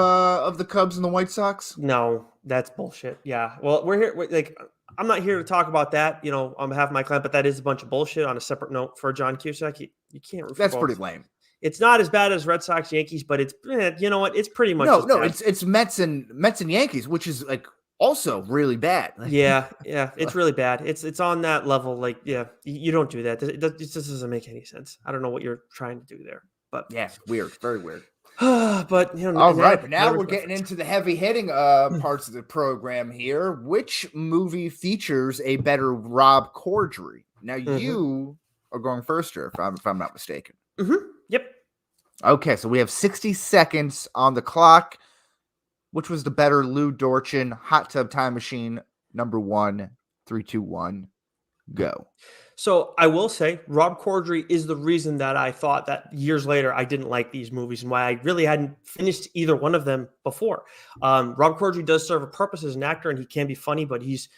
the Cubs and the White Sox? No, that's bullshit. Yeah. Well, we're here. Like, I'm not here to talk about that. On behalf of my client, but that is a bunch of bullshit. On a separate note, for John Cusack, you can't. Root for That's both. pretty lame. It's not as bad as Red Sox Yankees, but it's you know what? It's pretty much no. It's Mets and Yankees, which is like also really bad. Yeah, it's really bad. It's on that level. Like, yeah, you don't do that. It just doesn't make any sense. I don't know what you're trying to do there, but yeah, weird, very weird. But all right, but now we're getting into the heavy hitting parts of the program here. Which movie features a better Rob Corddry? Now you are going first here, if I'm not mistaken. Yep. Okay, so we have 60 seconds on the clock. Which was the better Lou Dorchin Hot Tub Time Machine #1? 3, 2, 1, go. So I will say Rob Corddry is the reason that I thought that years later I didn't like these movies and why I really hadn't finished either one of them before. Rob Corddry does serve a purpose as an actor, and he can be funny, but he's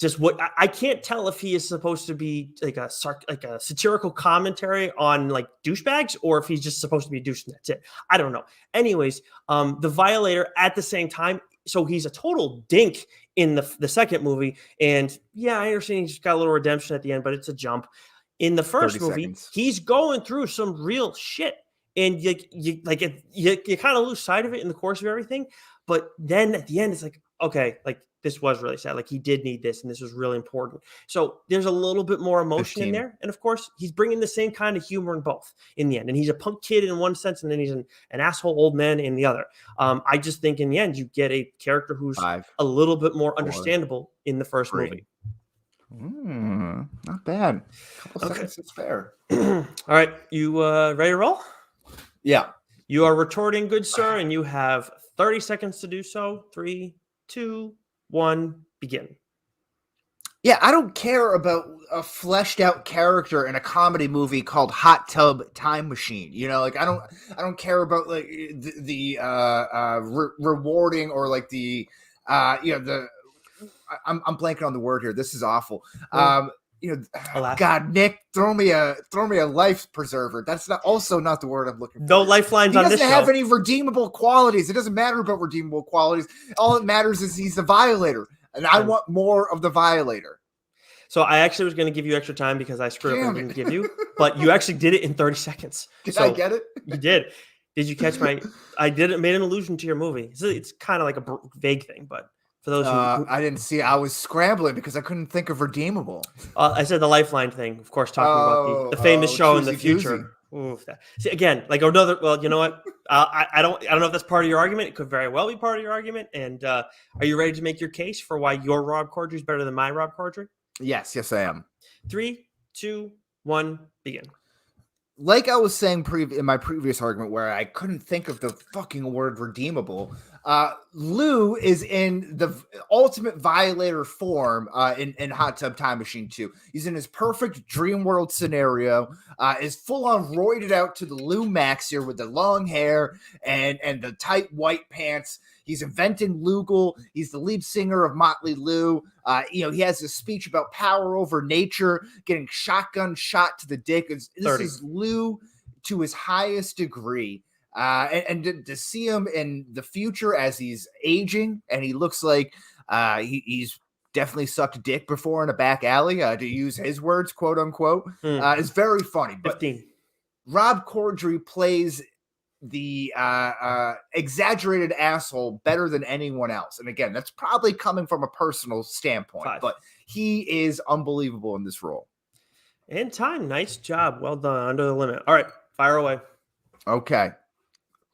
just what I can't tell if he is supposed to be like a satirical commentary on like douchebags, or if he's just supposed to be a douche and that's it. I don't know. Anyways, The Violator at the same time. So he's a total dink in the second movie. And yeah, I understand he's got a little redemption at the end, but it's a jump. In the first movie, he's going through some real shit. And you kind of lose sight of it in the course of everything. But then at the end, it's like, okay, like this was really sad. Like he did need this, and this was really important. So there's a little bit more emotion in there. And of course, he's bringing the same kind of humor in both in the end. And he's a punk kid in one sense, and then he's an asshole old man in the other. I just think in the end, you get a character who's a little bit more understandable in the first movie. Not bad. A couple seconds, it's fair. All right. You ready to roll? Yeah. You are retorting, good sir, and you have 30 seconds to do so. 3, 2, 1, begin. Yeah, I don't care about a fleshed out character in a comedy movie called Hot Tub Time Machine. Like I don't care about like the rewarding or like the I'm blanking on the word here. This is awful. God, Nick, throw me a life preserver. That's also not the word I'm looking for. No lifelines on this show. He doesn't have any redeemable qualities. It doesn't matter about redeemable qualities. All that matters is he's the Violator, and I want more of the Violator. So I actually was going to give you extra time because I screwed up and didn't give you, but you actually did it in 30 seconds. Did I get it? You did. Did you catch made an allusion to your movie. It's kind of like a vague thing, but for those who I didn't see, I was scrambling because I couldn't think of redeemable. I said the lifeline thing, of course, talking about the famous show in the future. See, again, like another. Well, you know what? I don't know if that's part of your argument. It could very well be part of your argument. And are you ready to make your case for why your Rob Corddry is better than my Rob Corddry? Yes, I am. 3, 2, 1, begin. Like I was saying in my previous argument where I couldn't think of the fucking word redeemable, Lou is in the ultimate Violator form in Hot Tub Time Machine 2. He's in his perfect dream world scenario, is full on roided out to the Lou Max here with the long hair and the tight white pants. He's inventing Lugal. He's the lead singer of Motley Lue. He has a speech about power over nature, getting shotgun shot to the dick. This is Lou to his highest degree. And to see him in the future as he's aging, and he looks like he's definitely sucked dick before in a back alley, to use his words, quote unquote, is very funny. But 15. Rob Corddry plays the exaggerated asshole better than anyone else. And again, that's probably coming from a personal standpoint, 5. but he is unbelievable in this role. And time. Nice job. Well done. Under the limit. All right. Fire away. Okay.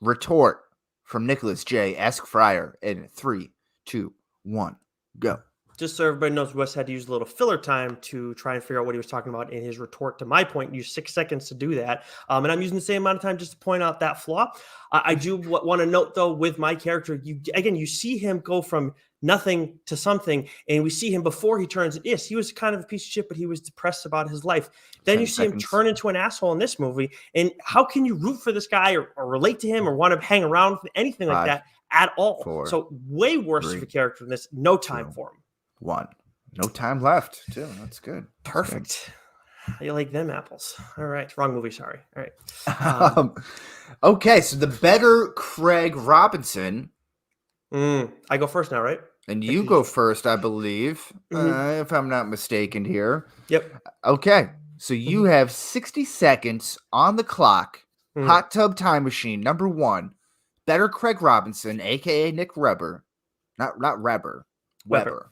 Retort from Nicholas J. Fryer in 3, 2, 1, go. just so everybody knows, Wes had to use a little filler time to try and figure out what he was talking about in his retort to my point. Use 6 seconds to do that. And I'm using the same amount of time just to point out that flaw. I do want to note, though, with my character, you see him go from nothing to something. And we see him before he turns. Yes, he was kind of a piece of shit, but he was depressed about his life. Then you see him turn into an asshole in this movie. And how can you root for this guy or relate to him or want to hang around with anything like that at all? 4, so way worse 3, of a character than this. No time 2, for him. 1. No time left, too. That's good. Perfect. You like them apples. All right. Wrong movie. Sorry. All right. Okay. So the better Craig Robinson. I go first now, right? And you go first, I believe, if I'm not mistaken here. Yep. Okay. So you have 60 seconds on the clock. Hot Tub Time Machine, number 1. Better Craig Robinson, a.k.a. Nick Weber. Not Reber. Weber.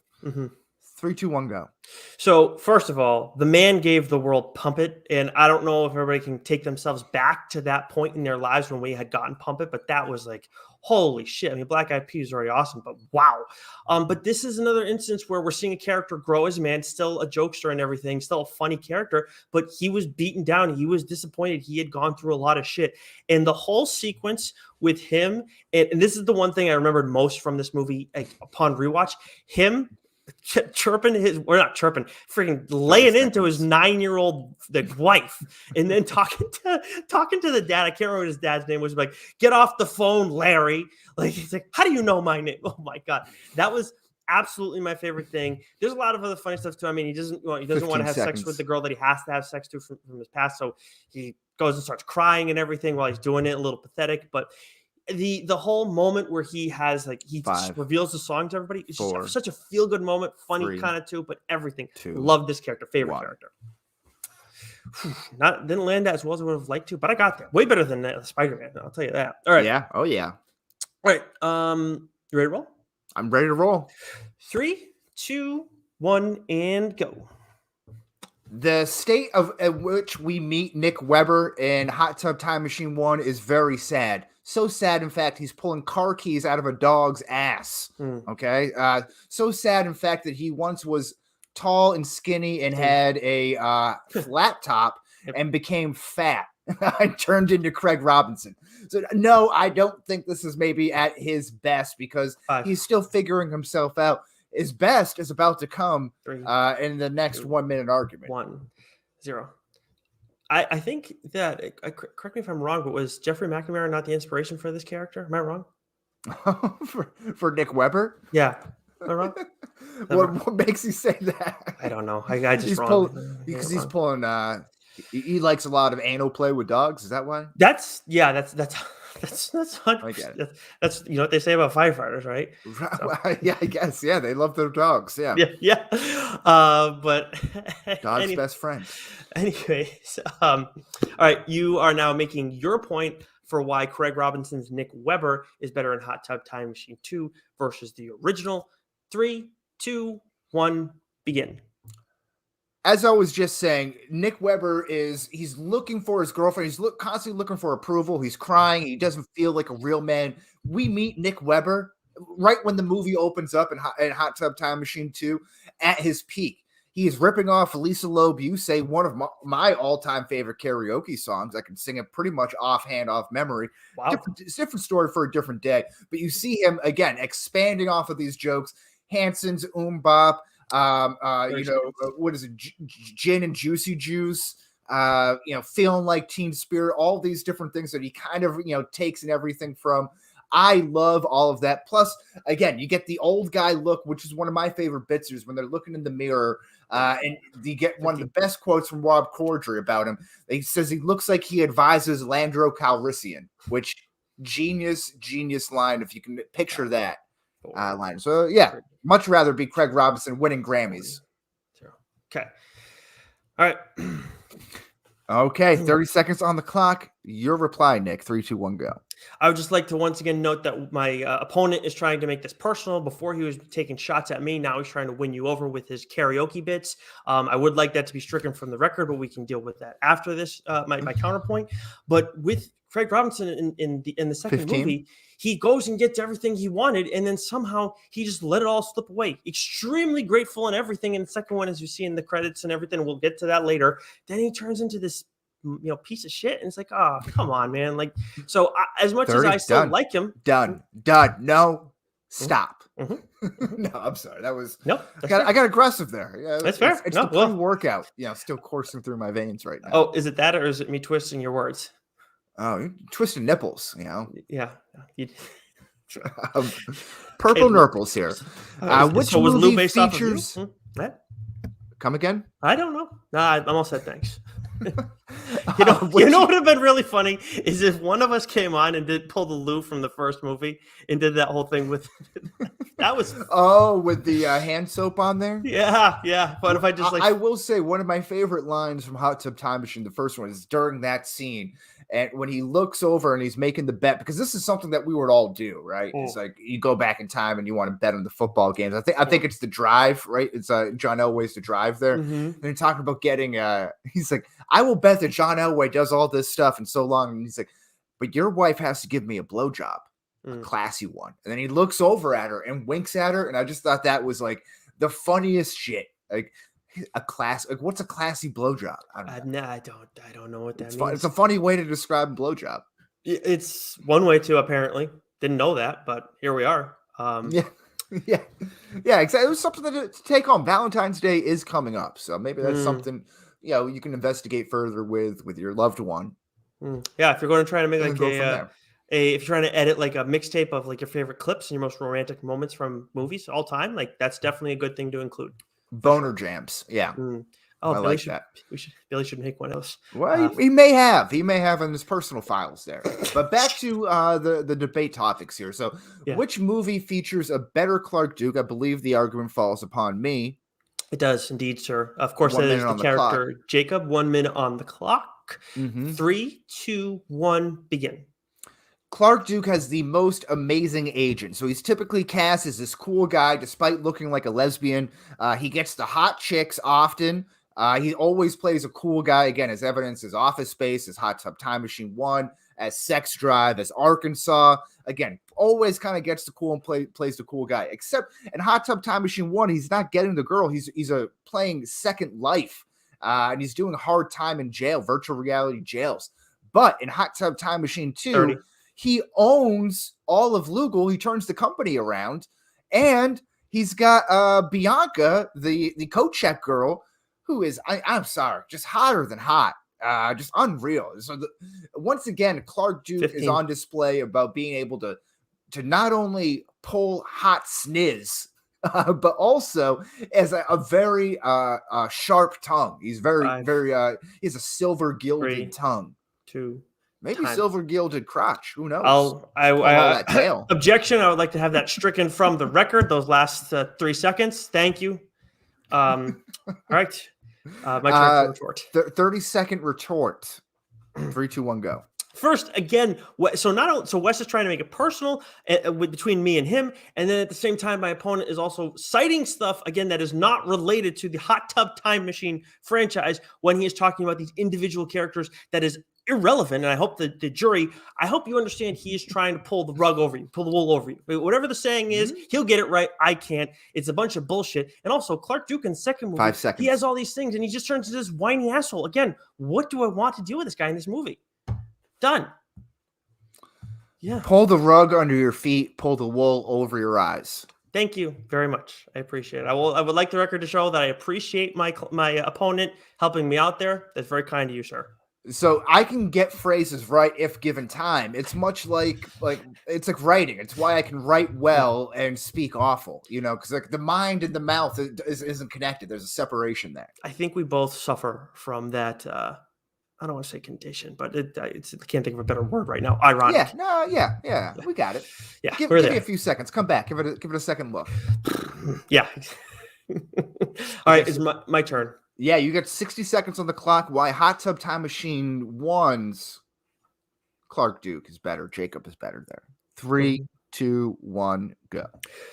3, 2, 1, go. So first of all, the man gave the world Pump It, and I don't know if everybody can take themselves back to that point in their lives when we had gotten Pump It, but that was like, holy shit. I mean, Black Eyed Peas is already awesome, but wow. But this is another instance where we're seeing a character grow as a man, still a jokester and everything, still a funny character, but he was beaten down. He was disappointed. He had gone through a lot of shit. And the whole sequence with him, and this is the one thing I remembered most from this movie upon rewatch, him chirping freaking laying into his 9-year-old wife, and then talking to the dad. I can't remember what his dad's name was. Like, get off the phone, Larry. Like, he's like, how do you know my name? Oh my god, that was absolutely my favorite thing. There's a lot of other funny stuff too. I mean, he doesn't want to have sex with the girl that he has to have sex to from his past, so he goes and starts crying and everything while he's doing it. A little pathetic, but the whole moment where he has just reveals the song to everybody, it's just such a feel good moment, funny kind of too, but everything. Love this character, favorite character. Didn't land as well as I would have liked to, but I got there. Way better than Spider-Man, I'll tell you that. All right. Yeah. Oh yeah. All right. You ready to roll? I'm ready to roll. 3, 2, 1, and go. The state at which we meet Nick Weber in Hot Tub Time Machine 1 is very sad. So sad, in fact, he's pulling car keys out of a dog's ass. Okay? So sad, in fact, that he once was tall and skinny and had a flat top and became fat and turned into Craig Robinson. So, no, I don't think this is maybe at his best because he's still figuring himself out. His best is about to come in the next 1 minute argument. 1, 0. I think that, correct me if I'm wrong, but was Jeffrey McNamara not the inspiration for this character? Am I wrong? for Nick Weber? Yeah. Am I wrong? What makes you say that? I don't know. I just wrong. Because he's pulling, he likes a lot of anal play with dogs. Is that why? That's 100%. That's you know what they say about firefighters, right? So. Yeah, I guess. Yeah, they love their dogs. Yeah. But dog's best friend. Anyways, all right, you are now making your point for why Craig Robinson's Nick Weber is better in Hot Tub Time Machine 2 versus the original. 3, 2, 1, begin. As I was just saying, Nick Weber he's looking for his girlfriend. He's constantly looking for approval. He's crying. He doesn't feel like a real man. We meet Nick Weber right when the movie opens up in Hot Tub Time Machine 2 at his peak. He is ripping off Lisa Loeb. You say one of my all-time favorite karaoke songs. I can sing it pretty much offhand, off memory. Wow. It's a different story for a different day. But you see him, again, expanding off of these jokes. Hanson's Bop. What is it? Gin and Juicy Juice, feeling like Teen Spirit, all these different things that he kind of, takes and everything from. I love all of that. Plus, again, you get the old guy look, which is one of my favorite bits is when they're looking in the mirror and you get one of the best quotes from Rob Corddry about him. He says he looks like he advises Landro Calrissian, which genius line, if you can picture that line. So, yeah, much rather be Craig Robinson winning Grammys. Okay. All right. Okay, 30 seconds on the clock. Your reply, Nick. 3, 2, 1, go. I would just like to once again note that my opponent is trying to make this personal. Before he was taking shots at me, now he's trying to win you over with his karaoke bits. I would like that to be stricken from the record, but we can deal with that after this, my counterpoint. But with Craig Robinson in the second 15. movie, he goes and gets everything he wanted, and then somehow he just let it all slip away. Extremely grateful and everything. In the second one, as you see in the credits and everything, we'll get to that later. Then he turns into this piece of shit, and it's like, oh, come on, man. Like, so as much 30, as I still done. like him, Done. No, stop. No, I'm sorry. That was I got aggressive there. Yeah, that's fair. It's the pre-workout. Still coursing through my veins right now. Oh, is it that, or is it me twisting your words? Oh, you're twisting nipples. Yeah. Purple nurples here. Which so was Lou movie based features? off of you? Come again? I don't know. Nah, I'm all set. Thanks. You know what would have been really funny is if one of us came on and did pull the Lou from the first movie and did that whole thing with that was with the hand soap on there. Yeah. But if I just I will say one of my favorite lines from Hot Tub Time Machine, the first one, is during that scene. And when he looks over and he's making the bet, because this is something that we would all do, right? It's like you go back in time and you want to bet on the football games. I think it's The Drive, right? It's John Elway's The Drive there. And they're talking about getting he's like, I will bet that John Elway does all this stuff and so long. And he's like, but your wife has to give me a blowjob, a classy one. And then he looks over at her and winks at her. And I just thought that was like the funniest shit. Like, what's a classy blowjob? I don't know what that means. It's a funny way to describe a blowjob. It's one way to, apparently. Didn't know that, but here we are. Yeah, exactly. It was something to take on. Valentine's Day is coming up, so maybe that's something you can investigate further with your loved one. Yeah, if you're going to try to make like if you're trying to edit like a mixtape of like your favorite clips and your most romantic moments from movies all time, like that's definitely a good thing to include. Boner jams, yeah. Oh, I like that. Billy should make one of those. Well, he may have in his personal files there. But back to the debate topics here. So, which movie features a better Clark Duke? I believe the argument falls upon me. It does indeed, sir. Of course, that is the character Jacob. 1 minute on the clock. 3, 2, 1, begin. Clark Duke has the most amazing agent. So he's typically cast as this cool guy, despite looking like a lesbian. He gets the hot chicks often. He always plays a cool guy. Again, as evidence as Office Space, as Hot Tub Time Machine 1, as Sex Drive, as Arkansas. Again, always kind of gets the cool and plays the cool guy. Except in Hot Tub Time Machine 1, he's not getting the girl. He's playing Second Life. And he's doing a hard time in jail, virtual reality jails. But in Hot Tub Time Machine 2... 30. He owns all of Lugal. He turns the company around, and he's got Bianca, the coat check girl, who is I'm sorry, just hotter than hot, just unreal. So once again, Clark Duke 15. Is on display about being able to not only pull hot sniz, but also as a very sharp tongue. He's very he has a silver gilded tongue. 2. Maybe silver gilded crotch. Who knows? Objection. I would like to have that stricken from the record. Those last 3 seconds. Thank you. All right. My turn to retort. 30-second retort. 3, 2, 1, go. First, again, so Wes is trying to make it personal between me and him, and then at the same time, my opponent is also citing stuff again that is not related to the Hot Tub Time Machine franchise when he is talking about these individual characters that is irrelevant. And I hope that the jury, I hope you understand he is trying to pull the rug over you, pull the wool over you. Whatever the saying is, he'll get it right. I can't. It's a bunch of bullshit. And also, Clark Duke in the second movie, 5 seconds. He has all these things, and he just turns into this whiny asshole. Again, what do I want to do with this guy in this movie? Done. Yeah. Pull the rug under your feet. Pull the wool over your eyes. Thank you very much. I appreciate it. I would like the record to show that I appreciate my opponent helping me out there. That's very kind of you, sir. So I can get phrases right if given time. It's much like it's like writing. It's why I can write well and speak awful, because like the mind and the mouth isn't connected. There's a separation there. I think we both suffer from that. I don't want to say condition, but I can't think of a better word right now. Ironic. Yeah. We got it. Yeah, give me a few seconds. Come back. Give it a second look. Yeah. All right, it's my turn. Yeah, you got 60 seconds on the clock. Why Hot Tub Time Machine 1's Clark Duke is better. Jacob is better there. 3, 2, 1, go.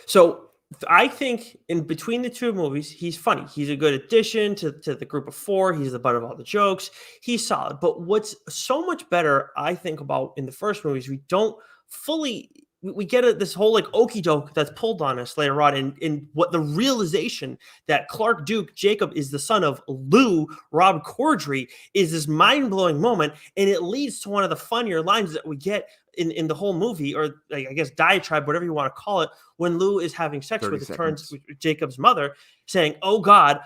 So I think in between the two movies, he's funny. He's a good addition to the group of four. He's the butt of all the jokes. He's solid. But what's so much better, I think, about in the first movies, we don't fully we get this whole like okey doke that's pulled on us later on in what the realization that Clark Duke Jacob is the son of Lou Rob Corddry is this mind-blowing moment, and it leads to one of the funnier lines that we get in the whole movie, or like, I guess diatribe, whatever you want to call it, when Lou is having sex with Jacob's mother, saying, "Oh God,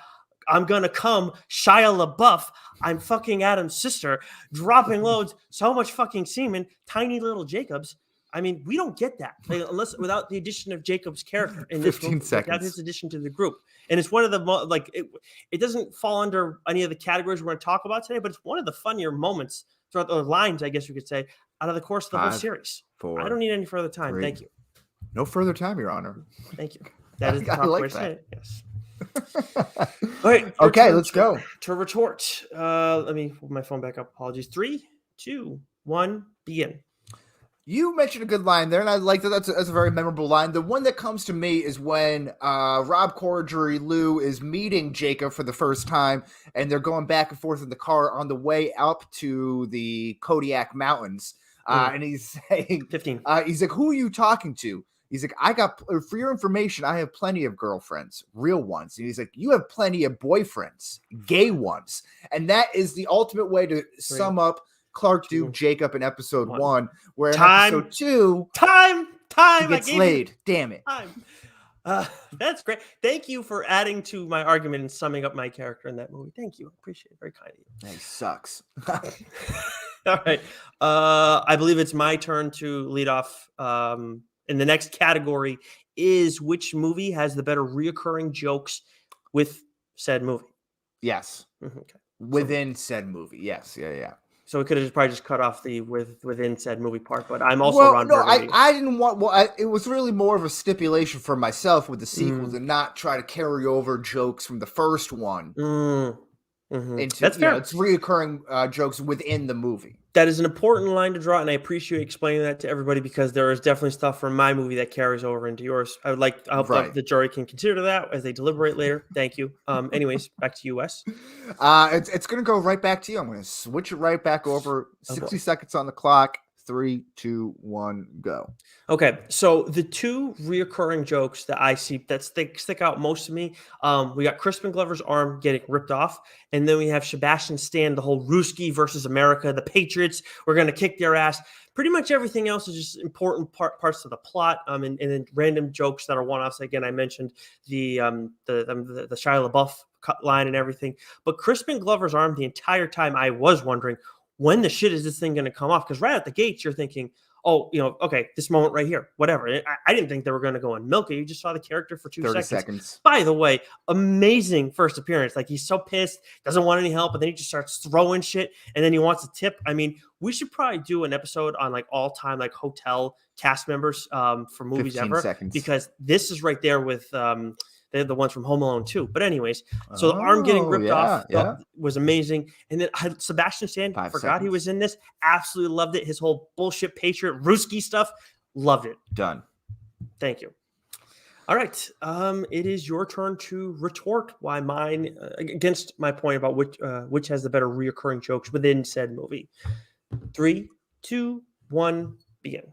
I'm gonna come, Shia LaBeouf. I'm fucking Adam's sister, dropping loads, so much fucking semen, tiny little Jacobs." I mean, we don't get that unless without the addition of Jacob's character in this 15 movie, seconds. without his addition to the group. And it's one of the it doesn't fall under any of the categories we're going to talk about today, but it's one of the funnier moments throughout the lines, I guess you could say, out of the course of the whole series. 4, I don't need any further time. 3. Thank you. No further time, Your Honor. Thank you. That is the proper way to say it. Yes. All right. Okay, let's go. To retort. Let me put my phone back up. Apologies. 3, 2, 1, begin. You mentioned a good line there, and I like that. That's a very memorable line. The one that comes to me is when Rob Corddry, Lou, is meeting Jacob for the first time, and they're going back and forth in the car on the way up to the Kodiak Mountains. And he's saying, 15. He's like, "Who are you talking to?" He's like, for your information, I have plenty of girlfriends, real ones. And he's like, "You have plenty of boyfriends, gay ones." And that is the ultimate way to sum up Clark Duke Jacob in episode 1, where in episode 2, he gets laid. Damn it. That's great. Thank you for adding to my argument and summing up my character in that movie. Thank you. I appreciate it. Very kind of you. He sucks. All right. I believe it's my turn to lead off. And the next category is which movie has the better reoccurring jokes with said movie. Yes. Okay. Within said movie. Yes. Yeah. So we could have probably just cut off the within said movie part, but I'm also Ron Burgundy. I didn't want. Well, it was really more of a stipulation for myself with the sequel to not try to carry over jokes from the first one into That's fair. It's reoccurring jokes within the movie. That is an important line to draw, and I appreciate explaining that to everybody because there is definitely stuff from my movie that carries over into yours. I hope that the jury can consider that as they deliberate later. Thank you. Anyways, back to you, Wes. It's going to go right back to you. I'm going to switch it right back over. 60 seconds on the clock. 3, 2, 1, go. Okay, so the two reoccurring jokes that I see that stick out most to me, we got Crispin Glover's arm getting ripped off, and then we have Sebastian Stan, the whole Ruski versus America, the Patriots, we're going to kick their ass. Pretty much everything else is just important parts of the plot, and then random jokes that are one-offs. Again, I mentioned the Shia LaBeouf cut line and everything, but Crispin Glover's arm, the entire time I was wondering, when the shit is this thing going to come off? Because right at the gates, you're thinking, oh, okay, this moment right here, whatever. I didn't think they were going to go and milk it. You just saw the character for 30 seconds. By the way, amazing first appearance. Like, he's so pissed, doesn't want any help, and then he just starts throwing shit, and then he wants a tip. I mean, we should probably do an episode on like all-time like hotel cast members for movies ever. Because this is right there with they're the ones from Home Alone 2. But anyways, so the arm getting ripped off was amazing. And then Sebastian Stan, forgot he was in this. Absolutely loved it. His whole bullshit Patriot Ruski stuff. Loved it. Done. Thank you. All right. It is your turn to retort why mine against my point about which has the better reoccurring jokes within said movie. 3, 2, 1, begin.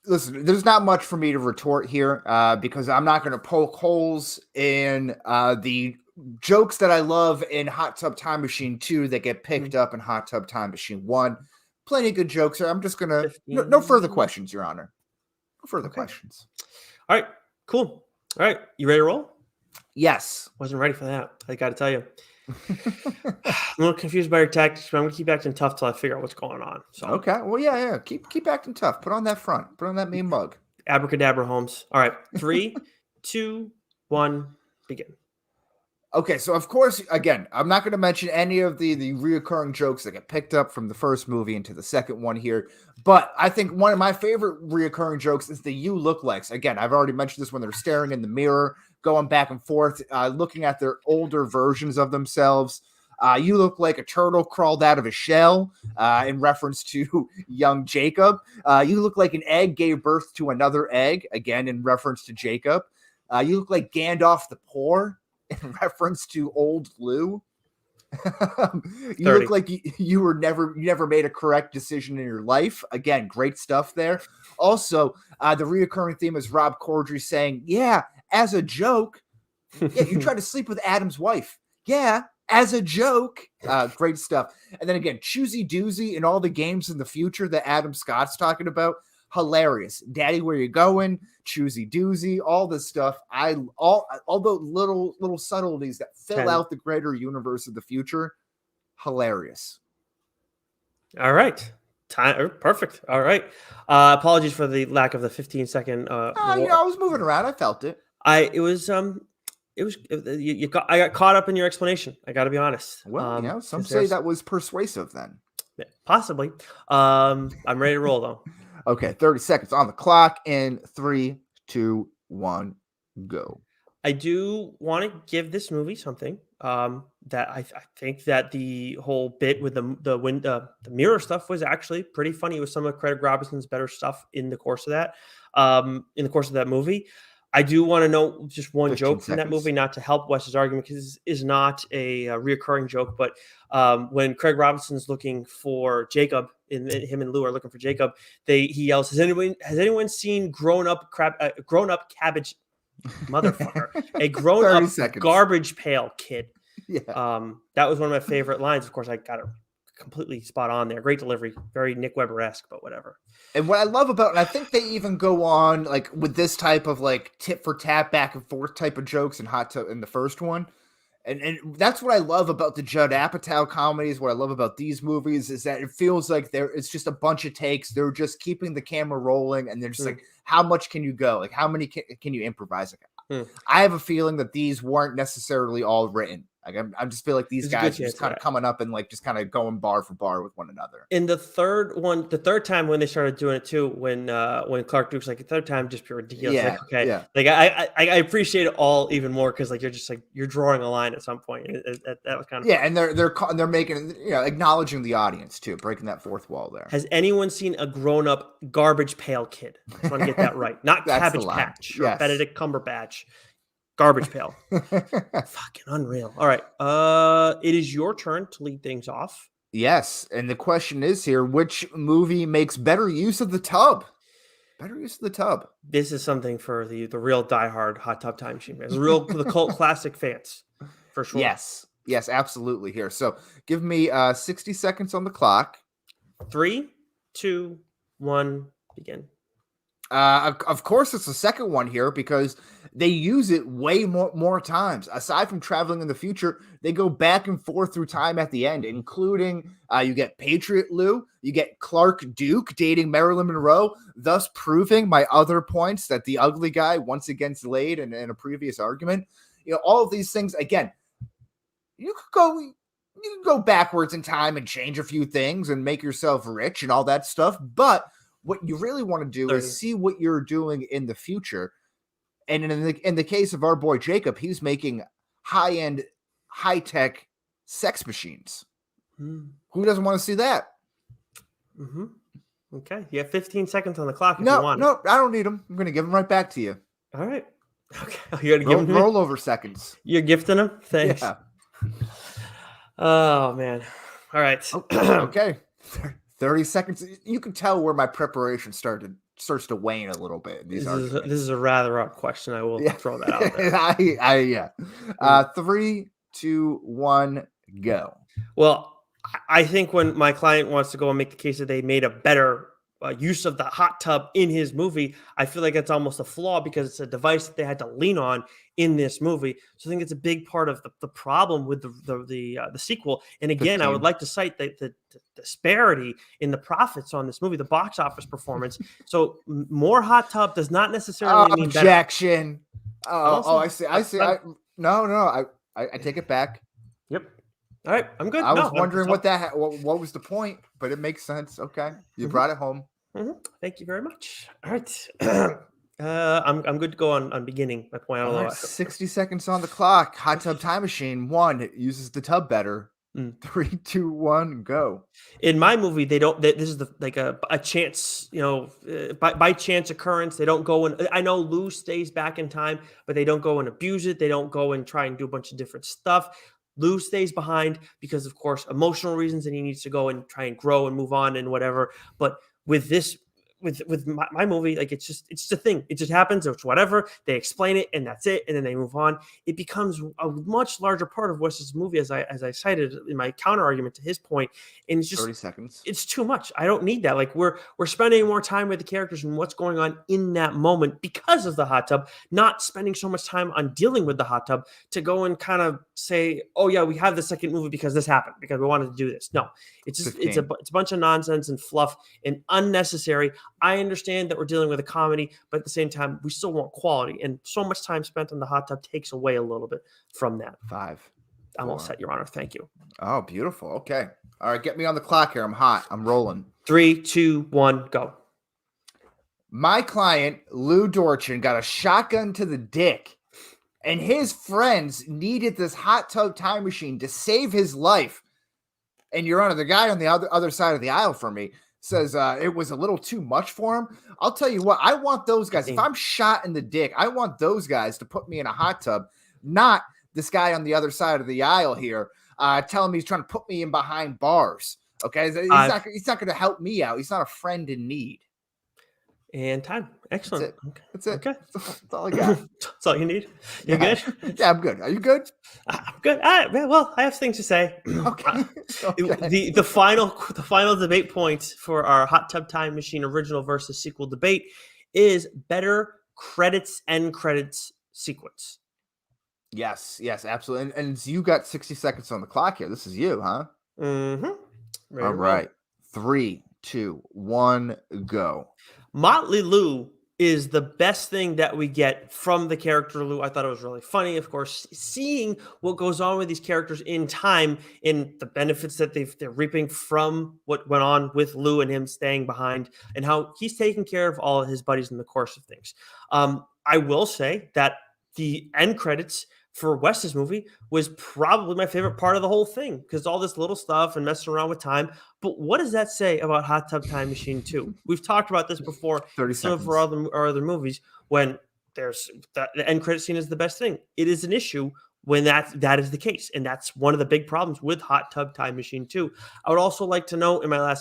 Listen, there's not much for me to retort here because I'm not going to poke holes in the jokes that I love in Hot Tub Time Machine 2 that get picked up in Hot Tub Time Machine 1. Plenty of good jokes here. I'm just going to... No further questions, Your Honor. No further questions. All right. Cool. All right. You ready to roll? Yes. Wasn't ready for that. I got to tell you. I'm a little confused by your tactics, but I'm going to keep acting tough till I figure out what's going on. So okay. Well, yeah. Keep acting tough. Put on that front. Put on that mean mug. Abracadabra, Holmes. All right. 3, 2, 1, begin. Okay, so of course, again, I'm not going to mention any of the reoccurring jokes that get picked up from the first movie into the second one here, but I think one of my favorite reoccurring jokes is the "you look likes." Again, I've already mentioned this when they're staring in the mirror, going back and forth, looking at their older versions of themselves. You look like a turtle crawled out of a shell, in reference to young Jacob. You look like an egg gave birth to another egg, again, in reference to Jacob. You look like Gandalf the Poor in reference to Old Lou. You 30. look like you never made a correct decision in your life. Again, great stuff there. Also, the reoccurring theme is Rob Corddry saying, yeah, as a joke. Yeah, you tried to sleep with Adam's wife. Yeah, as a joke. Great stuff. And then again, choosy doozy in all the games in the future that Adam Scott's talking about. Hilarious. Daddy, where you going? Choosy doozy, all this stuff. All the little subtleties that fill out the greater universe of the future. Hilarious. All right. Perfect. All right. Apologies for the lack of the 15-second. I was moving around. I felt it. I got caught up in your explanation. I got to be honest. Well, some say that was persuasive then. Possibly. I'm ready to roll though. Okay, 30 seconds on the clock in 3, 2, 1, go. I do want to give this movie something that I think that the whole bit with the mirror stuff was actually pretty funny. It was some of Craig Robinson's better stuff in the course of that movie. I do want to know just one joke from that movie, not to help Wes's argument, because this is not a reoccurring joke. But when Craig Robinson's looking for Jacob, him and Lou are looking for Jacob, he yells, "Has anyone seen grown up cabbage motherfucker? A grown up garbage pail kid?" Yeah. That was one of my favorite lines. Of course, I got it completely spot on there. Great delivery, very Nick Weber-esque, but whatever. And what I love about, and I think they even go on like with this type of like tit for tat back and forth type of jokes in Hot Tub in the first one. And that's what I love about the Judd Apatow comedies. What I love about these movies is that it feels like it's just a bunch of takes. They're just keeping the camera rolling, and they're just like, how much can you go? Like, how many can you improvise? Like, I have a feeling that these weren't necessarily all written. Like, I just feel like these guys are just kind of coming up and like just kind of going bar for bar with one another. In the third time when they started doing it too, when Clark Duke's like, the third time just pure ridiculous. Yeah, like, okay, yeah. Like I appreciate it all even more because like you're just like you're drawing a line at some point. That was kind of fun. And they're making acknowledging the audience too, breaking that fourth wall there. Has anyone seen a grown up garbage pail kid? I just want to get that right, not Cabbage Patch or Benedict Cumberbatch. Garbage pail. Fucking unreal. All right. It is your turn to lead things off. Yes. And the question is here, which movie makes better use of the tub? Better use of the tub. This is something for the real diehard Hot Tub Time Machine fans. The cult classic fans. For sure. Yes. Yes, absolutely here. So give me 60 seconds on the clock. 3, 2, 1, begin. Of course, it's the second one here because they use it way more times. Aside from traveling in the future, they go back and forth through time at the end, including you get Patriot Lou, you get Clark Duke dating Marilyn Monroe, thus proving my other points that the ugly guy once again laid in a previous argument. All of these things, again, you could go backwards in time and change a few things and make yourself rich and all that stuff, but what you really want to do is see what you're doing in the future. And in the case of our boy Jacob, he's making high-end, high-tech sex machines. Who doesn't want to see that? Okay. You have 15 seconds on the clock if you want. No, I don't need them. I'm going to give them right back to you. All right. Okay. You're going to give them rollover seconds. You're gifting them? Thanks. Yeah. Oh, man. All right. Okay. 30 seconds. You can tell where my preparation starts to wane a little bit. This is a rather odd question. I will throw that out there. 3, 2, 1, go. Well, I think when my client wants to go and make the case that they made a better use of the hot tub in his movie, I feel like it's almost a flaw because it's a device that they had to lean on in this movie. So I think it's a big part of the problem with the sequel. And again, 15. I would like to cite the disparity in the profits on this movie, the box office performance. So more hot tub does not necessarily mean better. Objection. I see. No. I take it back. Yep. All right, I'm good. I was wondering what was the point, but it makes sense. Okay, you brought it home. Thank you very much. All right, I'm good to go on beginning my point. 60 seconds on the clock. Hot Tub Time Machine 1 uses the tub better. Mm. 3, 2, 1, go. In my movie, they don't. This is like a chance, by chance occurrence. They don't go and I know Lou stays back in time, but they don't go and abuse it. They don't go and try and do a bunch of different stuff. Lou stays behind because, of course, emotional reasons, and he needs to go and try and grow and move on and whatever. But with this, with my movie, like it's a thing. It just happens. It's whatever. They explain it, and that's it, and then they move on. It becomes a much larger part of Wes's movie, as I cited in my counter argument to his point. And it's just 30 seconds. it's too much. I don't need that. Like we're spending more time with the characters and what's going on in that moment because of the hot tub, not spending so much time on dealing with the hot tub to go and kind of say, oh yeah, we have the second movie because this happened, because we wanted to do this. No, it's just it's a bunch of nonsense and fluff and unnecessary. I understand that we're dealing with a comedy, but at the same time, we still want quality. And so much time spent on the hot tub takes away a little bit from that. 5. I'm all set, Your Honor. Thank you. Oh, beautiful. Okay. All right, get me on the clock here. I'm hot. I'm rolling. 3, 2, 1, go. My client, Lou Dorchin, got a shotgun to the dick, and his friends needed this hot tub time machine to save his life. And Your Honor, the guy on the other side of the aisle from me says it was a little too much for him. I'll tell you what, I want those guys. If I'm shot in the dick, I want those guys to put me in a hot tub, not this guy on the other side of the aisle here telling me he's trying to put me in behind bars. Okay, he's not going to help me out. He's not a friend in need. And time. Excellent. That's it. Okay. That's all I got. That's all you need. You're good? Yeah, I'm good. Are you good? I'm good. Well, I have things to say. Okay. The final debate point for our Hot Tub Time Machine original versus sequel debate is better end credits sequence. Yes, absolutely. And you got 60 seconds on the clock here. This is you, huh? Mm-hmm. All right. 3, 2, 1, go. Motley Lou is the best thing that we get from the character Lou. I thought it was really funny, of course, seeing what goes on with these characters in time and the benefits that they're reaping from what went on with Lou and him staying behind and how he's taking care of all of his buddies in the course of things. I will say that the end credits for Wes's movie was probably my favorite part of the whole thing, because all this little stuff and messing around with time. But what does that say about Hot Tub Time Machine 2? We've talked about this before. 30 some seconds. of our other movies, when there's the end credit scene is the best thing. It is an issue when that is the case, and that's one of the big problems with Hot Tub Time Machine 2. I would also like to note in my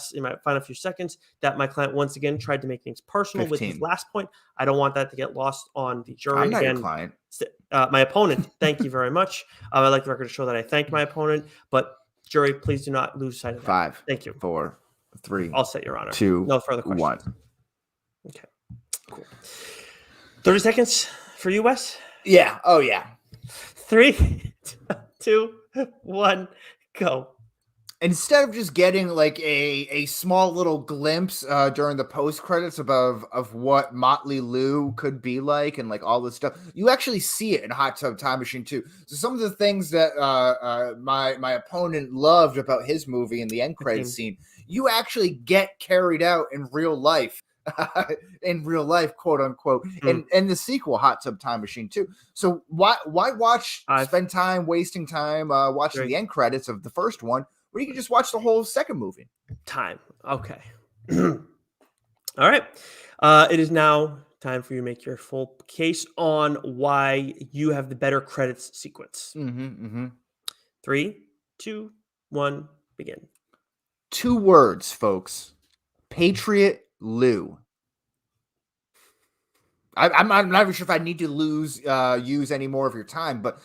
final few seconds that my client once again tried to make things personal 15. with his last point. I don't want that to get lost on the jury. I'm not your client. My opponent. Thank you very much. I'd like the record to show that I thanked my opponent, but jury, please do not lose sight of that. 5. Thank you. 4, 3. I'll set, Your Honor. 2. No further questions. 1. Okay. Cool. 30 seconds for you, Wes. Yeah. Oh yeah. 3, 2, 1, go. Instead of just getting like a small little glimpse during the post credits of what Motley Lou could be like and like all this stuff, you actually see it in Hot Tub Time Machine 2. So some of the things that my opponent loved about his movie in the end credits scene, you actually get carried out in real life. Quote unquote, and the sequel Hot Tub Time Machine 2. So why spend time wasting time watching the end credits of the first one when you can just watch the whole second movie? Time. Okay. All right. It is now time for you to make your full case on why you have the better credits sequence. 3, 2, 1, begin. 2 words, folks. Patriot Lou. I'm not even sure if I need to use any more of your time, but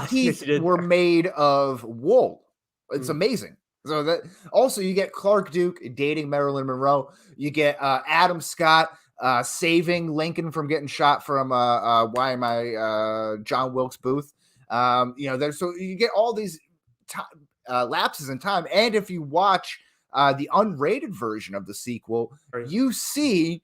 his teeth were made of wool. It's amazing. So that also you get Clark Duke dating Marilyn Monroe. You get Adam Scott saving Lincoln from getting shot from John Wilkes Booth. So you get all these lapses in time, and if you watch the unrated version of the sequel, you see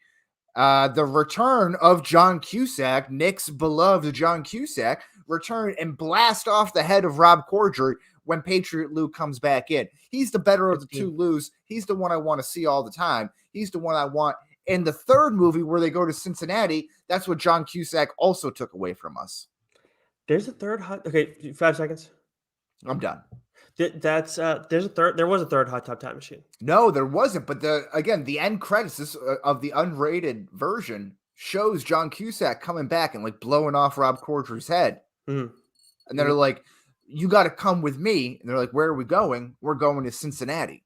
the return of John Cusack, Nick's beloved John Cusack, return and blast off the head of Rob Corddry when Patriot Lou comes back in. He's the better of the 2 Lou's. He's the one I want to see all the time. He's the one I want in the third movie where they go to Cincinnati. That's what John Cusack also took away from us. There's a third okay, 5 seconds. I'm done. That's there was a third Hot Tub Time Machine. No, there wasn't. But the end credits of the unrated version shows John Cusack coming back and like blowing off Rob Corddry's head. Mm-hmm. And they're like, "You got to come with me." And they're like, "Where are we going?" "We're going to Cincinnati."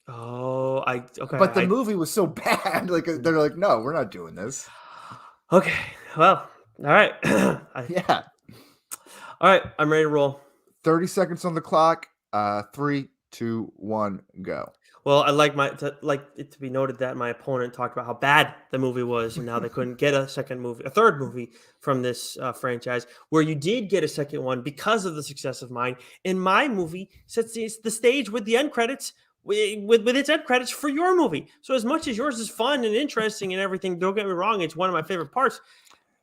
Oh, okay. But the movie was so bad. Like they're like, "No, we're not doing this." Okay. Well, all right. Yeah. All right. I'm ready to roll. 30 seconds on the clock. 3, 2, 1, go. Well, I like it to be noted that my opponent talked about how bad the movie was and how they couldn't get a third movie from this franchise, where you did get a second one because of the success of mine. And my movie sets the stage with the end credits, with its end credits for your movie. So as much as yours is fun and interesting and everything, don't get me wrong, it's one of my favorite parts.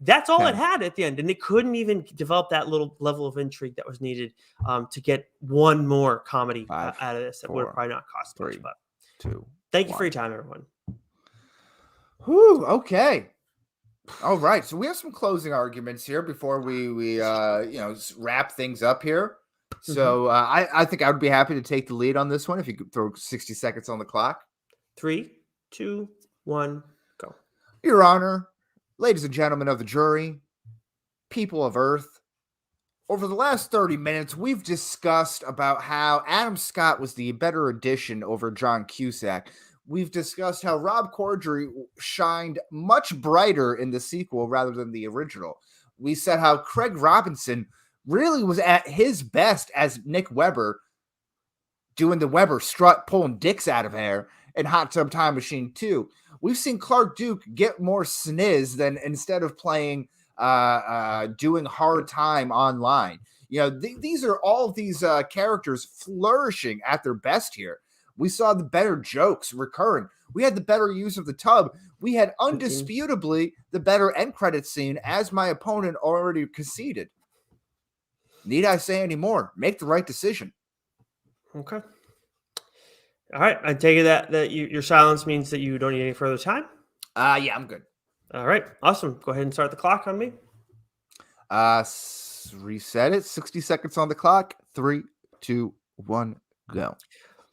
That's all it had at the end, and it couldn't even develop that little level of intrigue that was needed to get one more comedy out of this. That would have probably not cost much. But 2. Thank you for your time, everyone. Whew, okay. All right. So we have some closing arguments here before we wrap things up here. So I think I would be happy to take the lead on this one if you could throw 60 seconds on the clock. 3, 2, 1, go. Your Honor, ladies and gentlemen of the jury, people of Earth, over the last 30 minutes, we've discussed about how Adam Scott was the better addition over John Cusack. We've discussed how Rob Corddry shined much brighter in the sequel rather than the original. We said how Craig Robinson really was at his best as Nick Weber, doing the Weber strut, pulling dicks out of air in Hot Tub Time Machine 2. We've seen Clark Duke get more sniz than instead of playing doing hard time online. These are all of these characters flourishing at their best here. We saw the better jokes recurring. We had the better use of the tub. We had undisputably the better end credit scene, as my opponent already conceded. Need I say any more? Make the right decision. Okay. All right. I take it that your silence means that you don't need any further time? Yeah, I'm good. All right. Awesome. Go ahead and start the clock on me. Reset it. 60 seconds on the clock. 3, 2, 1, go.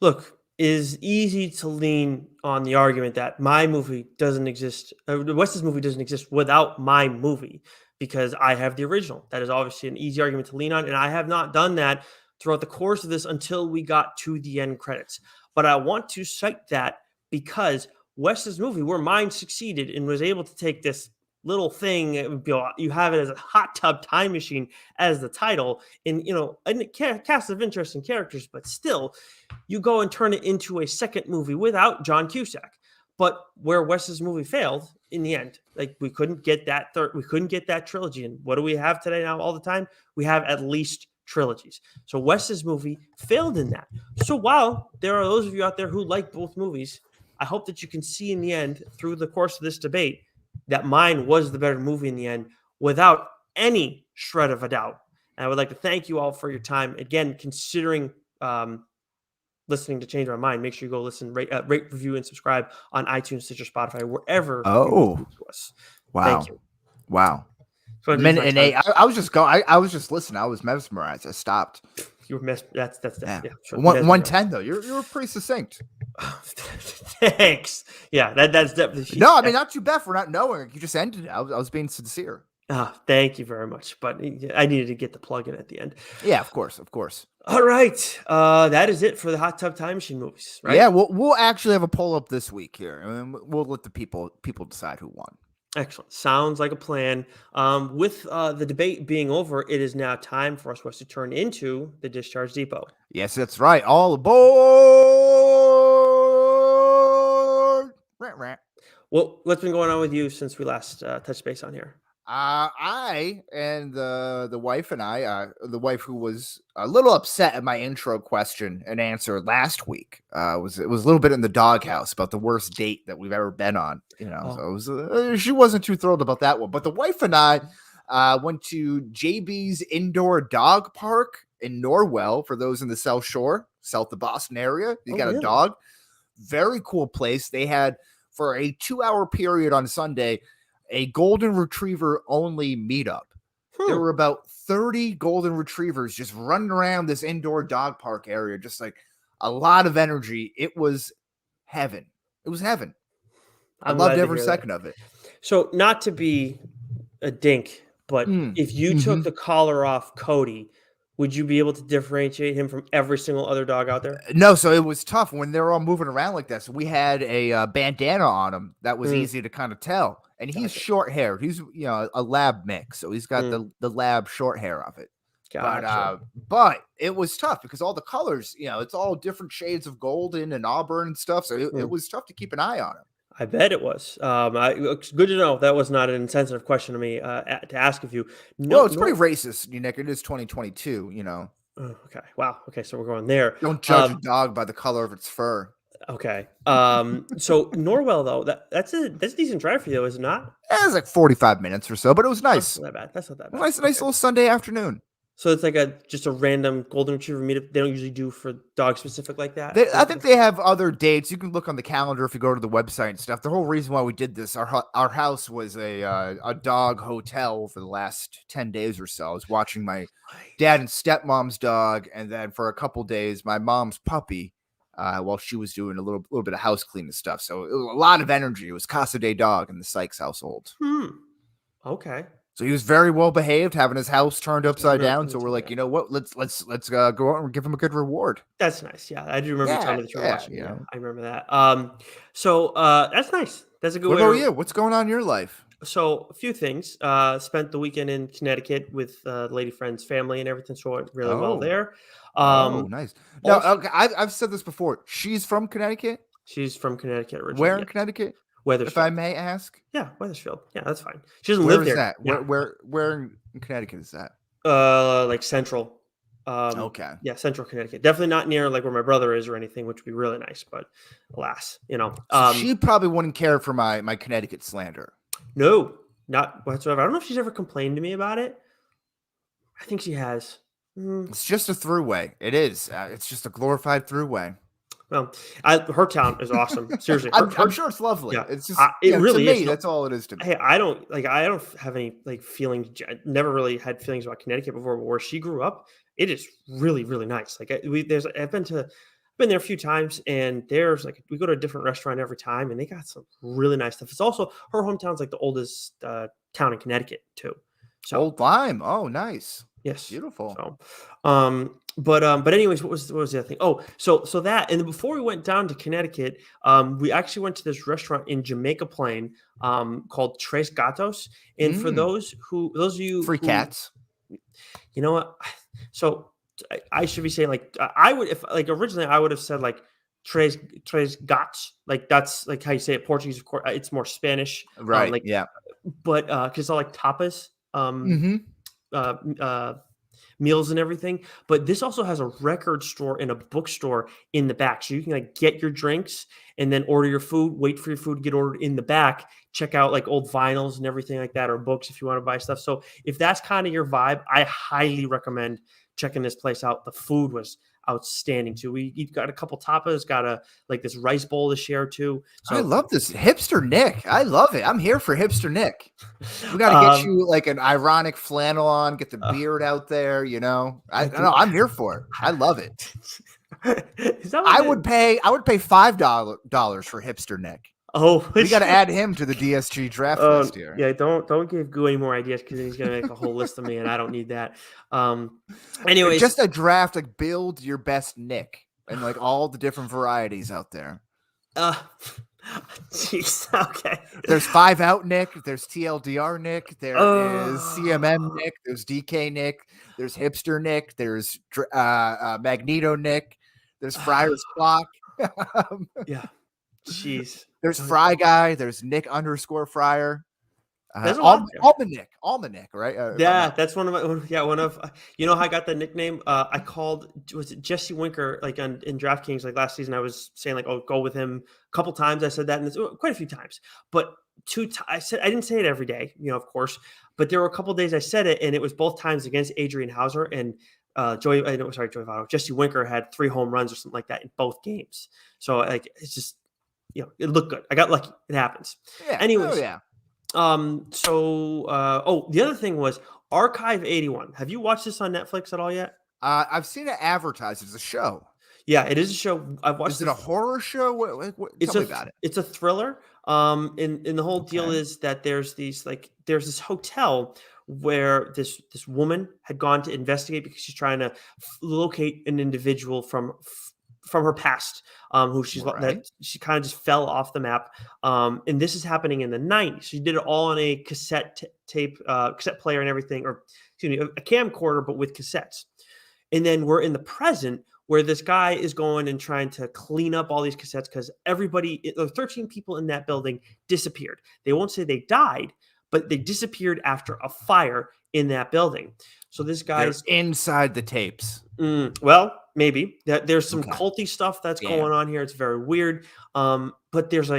Look, it is easy to lean on the argument that my movie doesn't exist. Wes's movie doesn't exist without my movie because I have the original. That is obviously an easy argument to lean on, and I have not done that throughout the course of this until we got to the end credits. But I want to cite that because Wes's movie, where mine succeeded and was able to take this little thing, you have it as a Hot Tub Time Machine as the title, and a cast of interesting characters, but still, you go and turn it into a second movie without John Cusack. But where Wes's movie failed in the end, like we couldn't get that trilogy. And what do we have today now all the time? We have at least trilogies. So Wes's movie failed in that. So while there are those of you out there who like both movies, I hope that you can see in the end, through the course of this debate, that mine was the better movie in the end without any shred of a doubt. And I would like to thank you all for your time. Again, considering listening to Change My Mind, make sure you go listen, rate, review, and subscribe on iTunes, Stitcher, Spotify, wherever you listen to us. Wow. Thank you. Wow. So minute and 8. I was just going. I was just listening. I was mesmerized. I stopped. You were That's yeah. Sure. 110 though. You're pretty succinct. Thanks. Yeah, that's definitely. No, I mean not too bad for not knowing. You just ended it. I was being sincere. Thank you very much. But I needed to get the plug in at the end. Yeah, of course. All right. That is it for the Hot Tub Time Machine movies, right? Yeah, we'll actually have a poll up this week here. I mean, we'll let the people decide who won. Excellent. Sounds like a plan. With the debate being over, it is now time for us to turn into the Discharge Depot. Yes, that's right. All aboard! Well, what's been going on with you since we last touched base on here? I and the wife and I, the wife who was a little upset at my intro question and answer last week, was a little bit in the doghouse about the worst date that we've ever been on. So she wasn't too thrilled about that one. But the wife and I went to JB's Indoor Dog Park in Norwell. For those in the South Shore, south of Boston area, you got a dog. Very cool place. They had, for a 2-hour period on Sunday, a golden retriever only meetup. there were about 30 golden retrievers just running around this indoor dog park area, just like a lot of energy. It was heaven. It was heaven. I I'm loved glad to every hear that. second of it. So, not to be a dink, but if you took Mhm. the collar off Cody, would you be able to differentiate him from every single other dog out there? No, so it was tough when they were all moving around like that. So we had a bandana on him that was Mm, easy to kind of tell. And he's gotcha. short haired. He's a lab mix, so he's got Mm, the lab short hair of it. gotcha. But it was tough because all the colors, it's all different shades of golden and auburn and stuff. So it Mm. was tough to keep an eye on him. I bet it was. It's good to know that was not an insensitive question to me to ask of you. Well, No, it's pretty no. racist, Nick. It is 2022. Oh, okay. Wow. Okay. So we're going there. Don't judge a Um, dog by the color of its fur. okay. So Norwell though, that's a decent drive for you, though, is it not? It was like 45 minutes or so, but it was Oh, that's nice. not that bad. That's not that bad. Nice Okay. little Sunday afternoon. So it's like just a random golden retriever meetup. They don't usually do for dog specific like that. I think they have other dates. You can look on the calendar if you go to the website and stuff. The whole reason why we did this, our house was a dog hotel for the last 10 days or so. I was watching my dad and stepmom's dog, and then for a couple days, my mom's puppy, while she was doing a little bit of house cleaning stuff. So it was a lot of energy. It was Casa de Dog in the Sykes household. Okay. So he was very well behaved, having his house turned upside down. So we're like, Yeah. you know what? Let's go out and give him a good reward. That's nice. Yeah, I do remember you telling me that you were Yeah, watching. Yeah, I remember that. So that's nice. That's a good What way. about you? What's going on in your life? So a few things. Spent the weekend in Connecticut with lady friend's family and everything. So it went really well Oh, there. nice. No, Also, okay, I've said this before. She's from Connecticut. she's from Connecticut originally. Where in Yeah, Connecticut, if I Weathersfield. may ask? Yeah, Weathersfield. Yeah, that's fine. She doesn't Where live is there. that? Yeah, Where in Connecticut is that? like central. Okay. Yeah, central Connecticut. Definitely not near like where my brother is or anything, which would be really nice. But alas, So she probably wouldn't care for my Connecticut slander. no, not whatsoever. I don't know if she's ever complained to me about it. I think she has. It's just a throughway. It is. It's just a glorified throughway. Well, her town is awesome. Seriously, I'm sure it's lovely. yeah, It's just it really to is. me, No, that's all it is to me. hey, I don't have any like feelings. I never really had feelings about Connecticut before, but where she grew up, it is really really nice. Like I've been there a few times, and there's like we go to a different restaurant every time, and they got some really nice stuff. It's also her hometown's like the oldest town in Connecticut too. So Old Lime. Oh, nice. yes. Beautiful. So, but anyways, what was the other thing? Oh, so that, and then before we went down to Connecticut, we actually went to this restaurant in Jamaica Plain, called Tres Gatos. And for those of you Free who, cats. you know what? So I should be saying like I would if like originally I would have said like Tres Gats, like that's like how you say it Portuguese. Of course, it's more Spanish, Right. like Yeah. but because it's all like tapas. Mm-hmm. Uh, uh, Meals and everything. But this also has a record store and a bookstore in the back. So you can like get your drinks and then order your food, wait for your food to get ordered in the back, check out like old vinyls and everything like that, or books if you want to buy stuff. So if that's kind of your vibe, I highly recommend checking this place out. The food was outstanding too. We got a couple tapas, got a like this rice bowl to share too. I So love this hipster Nick. I love it. I'm here for hipster Nick. We got to get you like an ironic flannel on, get the beard out there. I'm here for it. I love it. Is that what I would pay $5 for hipster Nick. Oh, We got to add him to the DSG draft list here. yeah, don't give Goo any more ideas because he's gonna make a whole list of me, and I don't need that. Anyways, Just a draft, like build your best Nick and like all the different varieties out there. Jeez, okay. There's 5-out Nick. There's TLDR Nick. There is CMM Nick. There's DK Nick. There's hipster Nick. There's Magneto Nick. There's Friar's Clock. Yeah. Jeez. There's Fry Guy. There's Nick _ Fryer. There's a lot there. Almanac, right? Yeah, that's one of you know how I got the nickname? I called, was it Jesse Winker, like in DraftKings, like last season, I was saying like, oh, go with him a couple times. I said that and quite a few times, but I didn't say it every day, of course, but there were a couple of days I said it, and it was both times against Adrian Hauser and Joey Votto. Jesse Winker had 3 home runs or something like that in both games. So like, it's just, it looked good. I got lucky. It happens. Yeah. Anyways. Oh, yeah. The other thing was Archive 81. Have you watched this on Netflix at all yet? I've seen it advertised as a show. Yeah, it is a show. I've watched Is it a horror show? Tell me about it. It's a thriller. And the whole deal Okay. is that there's this hotel where this woman had gone to investigate because she's trying to locate an individual from her past, who Right. that she kind of just fell off the map. And this is happening in the 90s. She did it all on a cassette player and everything, or excuse me, a camcorder, but with cassettes. And then we're in the present where this guy is going and trying to clean up all these cassettes because the 13 people in that building disappeared. They won't say they died, but they disappeared after a fire in that building. So this They're guy's, inside the tapes. well, maybe there's some Okay. culty stuff that's Damn. going on here. It's very weird. But there's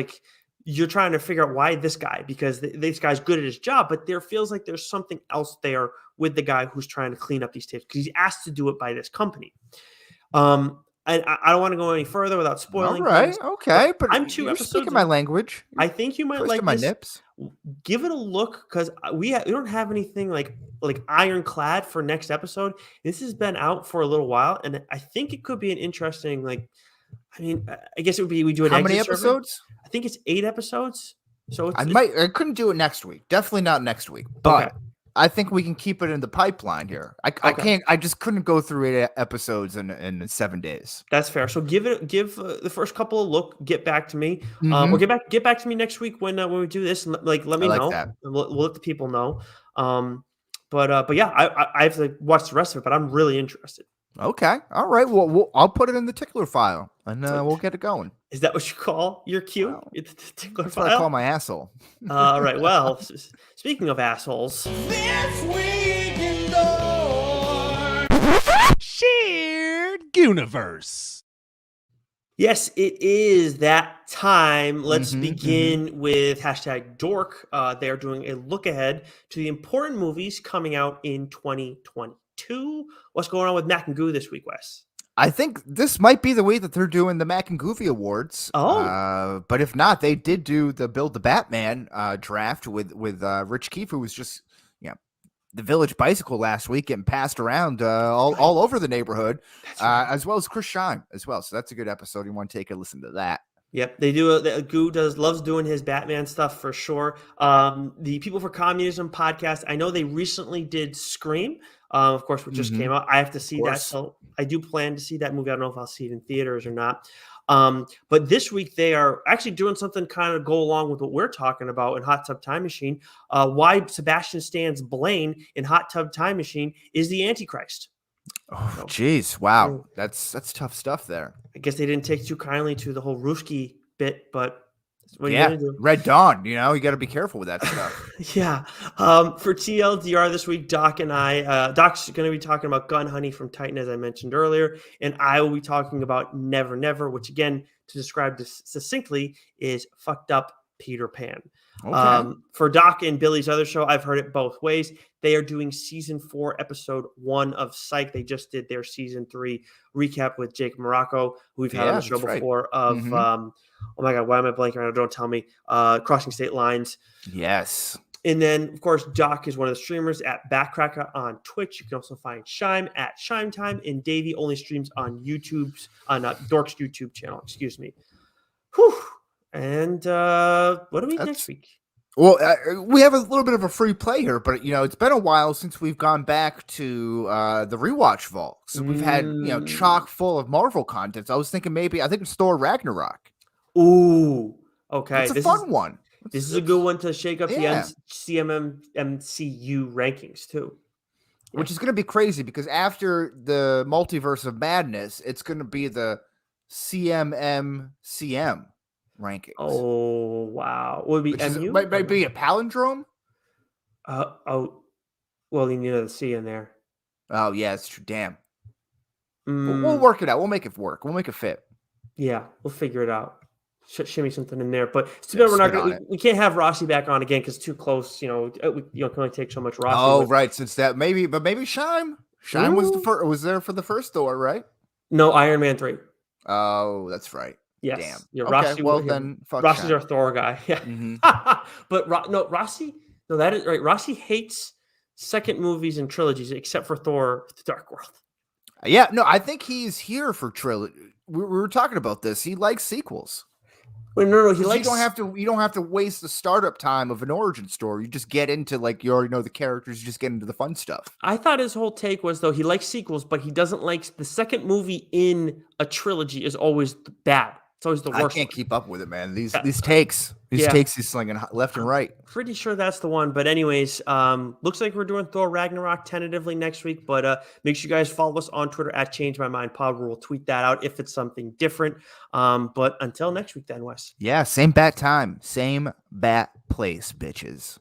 you're trying to figure out why this guy, because this guy's good at his job, but there feels like there's something else there with the guy who's trying to clean up these tapes because he's asked to do it by this company. And I don't want to go any further without spoiling All right. things. Okay. But I'm 2 you're episodes speaking my in. language. I think you might Twisting like my this. nips. Give it a look because we don't have anything like ironclad for next episode. This has been out for a little while, and I think it could be an interesting. I guess it would be we do an How many exit survey. episodes? I think it's 8 episodes. So I couldn't do it next week. Definitely not next week. But Okay. I think we can keep it in the pipeline here. I just couldn't go through 8 episodes in 7 days. That's fair. So give the first couple a look. Get back to me. Mhm. Or get back to me next week when we do this. And let me I like know. that. And we'll let the people know. But yeah, I have to watch the rest of it. But I'm really interested. Okay. All right. Well, I'll put it in the tickler file and we'll get it going. Is that what you call your cue? Well, It's the tickler That's what I file? call my asshole. All right. Well, speaking of assholes, This week in Dork. Shared universe. yes, it is that time. Let's Mhm, begin with hashtag dork. They are doing a look ahead to the important movies coming out in 2022. What's going on with Mac and Goo this week, Wes? I think this might be the way that they're doing the Mac and Goofy Awards. Oh. But if not, they did do the Build the Batman draft with Rich Keefe, who was just the Village Bicycle last week, getting passed around all over the neighborhood, right. as well as Chris Scheim as well. So that's a good episode. You want to take a listen to that. Yep, they do. Goo loves doing his Batman stuff for sure. The People for Communism podcast. I know they recently did Scream, of course, which just came out. I have to see that. course. So I do plan to see that movie. I don't know if I'll see it in theaters or not. But this week they are actually doing something kind of go along with what we're talking about in Hot Tub Time Machine. Why Sebastian Stan's Blaine in Hot Tub Time Machine is the Antichrist. Oh, geez. Wow. That's tough stuff there. I guess they didn't take too kindly to the whole Ruski bit, but what are you Yeah. gonna do? Red Dawn, you got to be careful with that stuff. Yeah. For TLDR this week, Doc and I, Doc's going to be talking about Gun Honey from Titan, as I mentioned earlier, and I will be talking about Never Never, which again, to describe this succinctly, is fucked up Peter Pan. Okay. For Doc and Billy's other show, I've heard it both ways. They are doing season 4, episode 1 of Psych. They just did their season 3 recap with Jake Morocco, who we've had on the show that's right. before. Of oh my god, why am I blanking right now? Don't tell me. Crossing State Lines. Yes. And then, of course, Doc is one of the streamers at Backcracker on Twitch. You can also find Shime at Shime Time, and Davey only streams on Dork's YouTube channel. Excuse me. Whew. And what do we eat next week? Well, we have a little bit of a free play here, but it's been a while since we've gone back to the rewatch vault. So we've had chock full of Marvel content. So I was thinking I think it's Thor Ragnarok. Ooh, okay. It's a fun one. This is a good one to shake up Yeah. the MCU rankings too. Which is going to be crazy because after the Multiverse of Madness, it's going to be the CMM rankings. Oh wow! Would it be Which MU? might be a palindrome. Well, you need the C in there. Oh yeah, it's true. Damn. We'll work it out. We'll make it work. We'll make it fit. Yeah, we'll figure it out. Shimmy something in there, but it's too bad we're not going. We can't have Rossi back on again because it's too close. We can only take so much Rossi. Oh right, since that maybe Scheim was there for the first Thor, right? No, Iron Man 3. Oh, that's right. Yes. Damn. Yeah, Okay, Rossi. well then, fuck Rossi's Scheim. our Thor guy. Yeah. Mhm. But Rossi. No, that is right. Rossi hates second movies and trilogies, except for Thor: The Dark World. Yeah, no, I think he's here for trilogy. We were talking about this. He likes sequels. Wait, no, he 'Cause likes. you don't have to waste the startup time of an origin story. You just get into, like, you already know the characters, you just get into the fun stuff. I thought his whole take was, though, he likes sequels, but he doesn't like the second movie in a trilogy is always bad. It's always the I worst can't one. keep up with it, man. These Yeah. takes. Yeah. He's slinging left and right. Pretty sure that's the one. But anyways, looks like we're doing Thor Ragnarok tentatively next week. But make sure you guys follow us on Twitter at Change My Mind Pod. We'll tweet that out if it's something different. But until next week, then, Wes. Yeah, same bat time, same bat place, bitches.